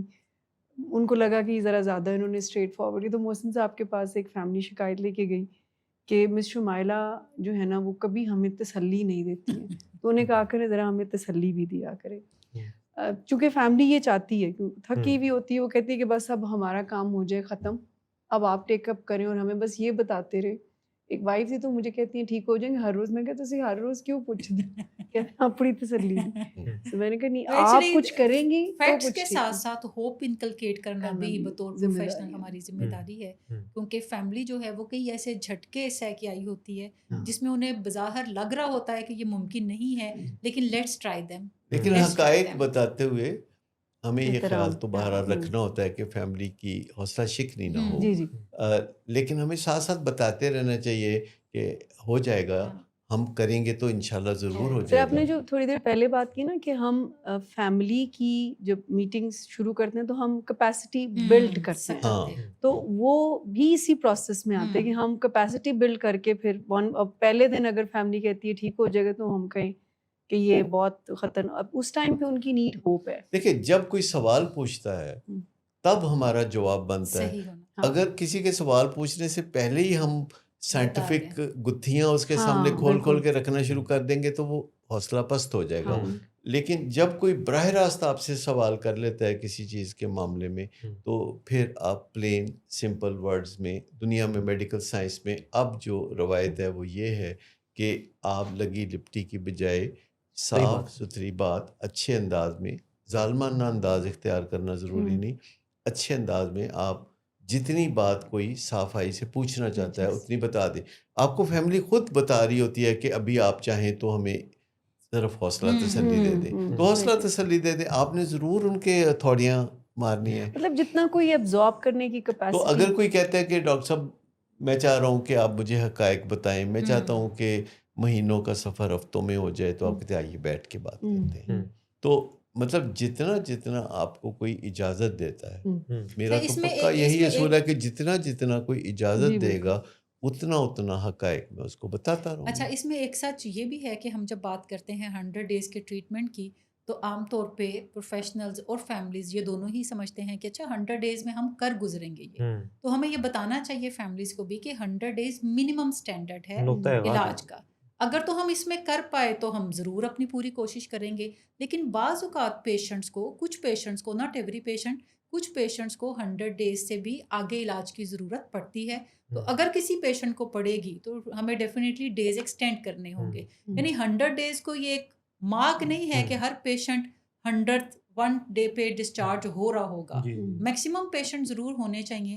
ان کو لگا کہ ذرا زیادہ انہوں نے اسٹریٹ فارورڈ کی، تو محسن صاحب کے پاس ایک فیملی شکایت لے کے گئی کہ مس شمائلہ جو ہے نا وہ کبھی ہمیں تسلی نہیں دیتی ہیں، تو انہیں کہا کرے ذرا ہمیں تسلی بھی دیا کرے، چونکہ فیملی یہ چاہتی ہے، تھکی ہوئی ہوتی ہے، وہ کہتی ہے کہ بس اب ہمارا کام ہو جائے ختم، اب آپ ٹیک اپ کریں اور ہمیں بس یہ بتاتے رہے۔ ایک وائف تھی تو مجھے کہتی ہیں ٹھیک ہو جائیں گے ہر روز، میں کہتا تھی ہر روز کیوں پوچھتے ہیں، کہتے ہیں اپنی تسلی، تو میں نے کہا نہیں آپ کچھ کریں گی فیکٹس کے ساتھ ساتھ ہوپ انکلکیٹ کرنا بھی بطور پروفیشنل ہماری ذمہ داری ہے، کیونکہ فیملی جو ہے وہ کئی ایسے جھٹکے سہ کے آئی ہوتی ہے جس میں انہیں بظاہر لگ رہا ہوتا ہے کہ یہ ممکن نہیں ہے، لیکن لیٹس ٹرائی دیم۔ لیکن حقائق بتاتے ہوئے ہمیں یہ خیال تو بہرحال رکھنا ہوتا ہے کہ فیملی کی حوصلہ شکنی نہ ہو، لیکن ہمیں ساتھ ساتھ بتاتے رہنا چاہیے کہ ہو جائے گا، ہم کریں گے تو انشاءاللہ ضرور ہو جائے گا۔ آپ نے جو تھوڑی دیر پہلے بات کی نا کہ ہم فیملی کی جب میٹنگز شروع کرتے ہیں تو ہم کیپیسٹی بلڈ کرتے ہیں، تو وہ بھی اسی پروسیس میں آتے ہیں کہ ہم کیپیسٹی بلڈ کر کے پھر پہلے دن اگر فیملی کہتی ہے ٹھیک ہو جائے گا تو ہم کہیں کہ یہ بہت خطرناک، اب اس ٹائم پہ ان کی نیڈ ہوپ ہے۔ دیکھیں جب کوئی سوال پوچھتا ہے تب ہمارا جواب بنتا ہے، اگر کسی کے سوال پوچھنے سے پہلے ہی ہم سائنٹیفک گتھیاں اس کے سامنے کھول کے رکھنا شروع کر دیں گے تو وہ حوصلہ پست ہو جائے گا۔ لیکن جب کوئی براہ راست آپ سے سوال کر لیتا ہے کسی چیز کے معاملے میں تو پھر آپ پلین سمپل ورڈز میں، دنیا میں میڈیکل سائنس میں اب جو روایت ہے وہ یہ ہے کہ آپ لگی لپٹی کی بجائے صاف ستھری بات اچھے انداز میں، ظالمانہ انداز اختیار کرنا ضروری نہیں، اچھے انداز میں آپ جتنی بات کوئی صافائی سے پوچھنا چاہتا ہے اتنی بتا دیں۔ آپ کو فیملی خود بتا رہی ہوتی ہے کہ ابھی آپ چاہیں تو ہمیں صرف حوصلہ تسلی دے دیں، تو حوصلہ تسلی دے دیں، آپ نے ضرور ان کے ہتھوڑیاں مارنی ہیں، مطلب جتنا کوئی ایبزارب کرنے کی کیپیسٹی۔ تو اگر کوئی کہتا ہے کہ ڈاکٹر صاحب میں چاہ رہا ہوں کہ آپ مجھے حقائق بتائیں، میں چاہتا ہوں کہ مہینوں کا سفر ہفتوں میں ہو جائے، تو آپ کہتے ہیں آئیے بیٹھ کے بات کرتے ہیں۔ تو مطلب جتنا آپ کو کوئی اجازت دیتا ہے، میرا تو پکا یہی اصول ہے کہ جتنا کوئی اجازت دے گا اتنا حقائق میں اس کو بتاتا رہوں۔ اچھا، اس میں ایک سچ یہ بھی ہے کہ ہم جب بات کرتے ہیں 100 ڈیز کے ٹریٹمنٹ کی تو عام طور پہ پروفیشنلز اور فیملیز یہ دونوں ہی سمجھتے ہیں کہ اچھا 100 ڈیز میں ہم کر گزریں گے یہ، تو ہمیں یہ بتانا چاہیے فیملیز کو بھی کہ 100 ڈیز منیمم سٹینڈرڈ ہے علاج کا، اگر تو ہم اس میں کر پائے تو ہم ضرور اپنی پوری کوشش کریں گے، لیکن بعض اوقات کچھ پیشنٹس کو ناٹ ایوری پیشنٹ، کچھ پیشنٹس کو 100 ڈیز سے بھی آگے علاج کی ضرورت پڑتی ہے، تو اگر کسی پیشنٹ کو پڑے گی تو ہمیں ڈیفینیٹلی ڈیز ایکسٹینڈ کرنے ہوں گے، یعنی 100 ڈیز کو یہ ایک مارک نہیں ہے کہ ہر پیشنٹ 101 ڈے پہ ڈسچارج ہو رہا ہوگا، میکسیمم پیشنٹ ضرور ہونے چاہیے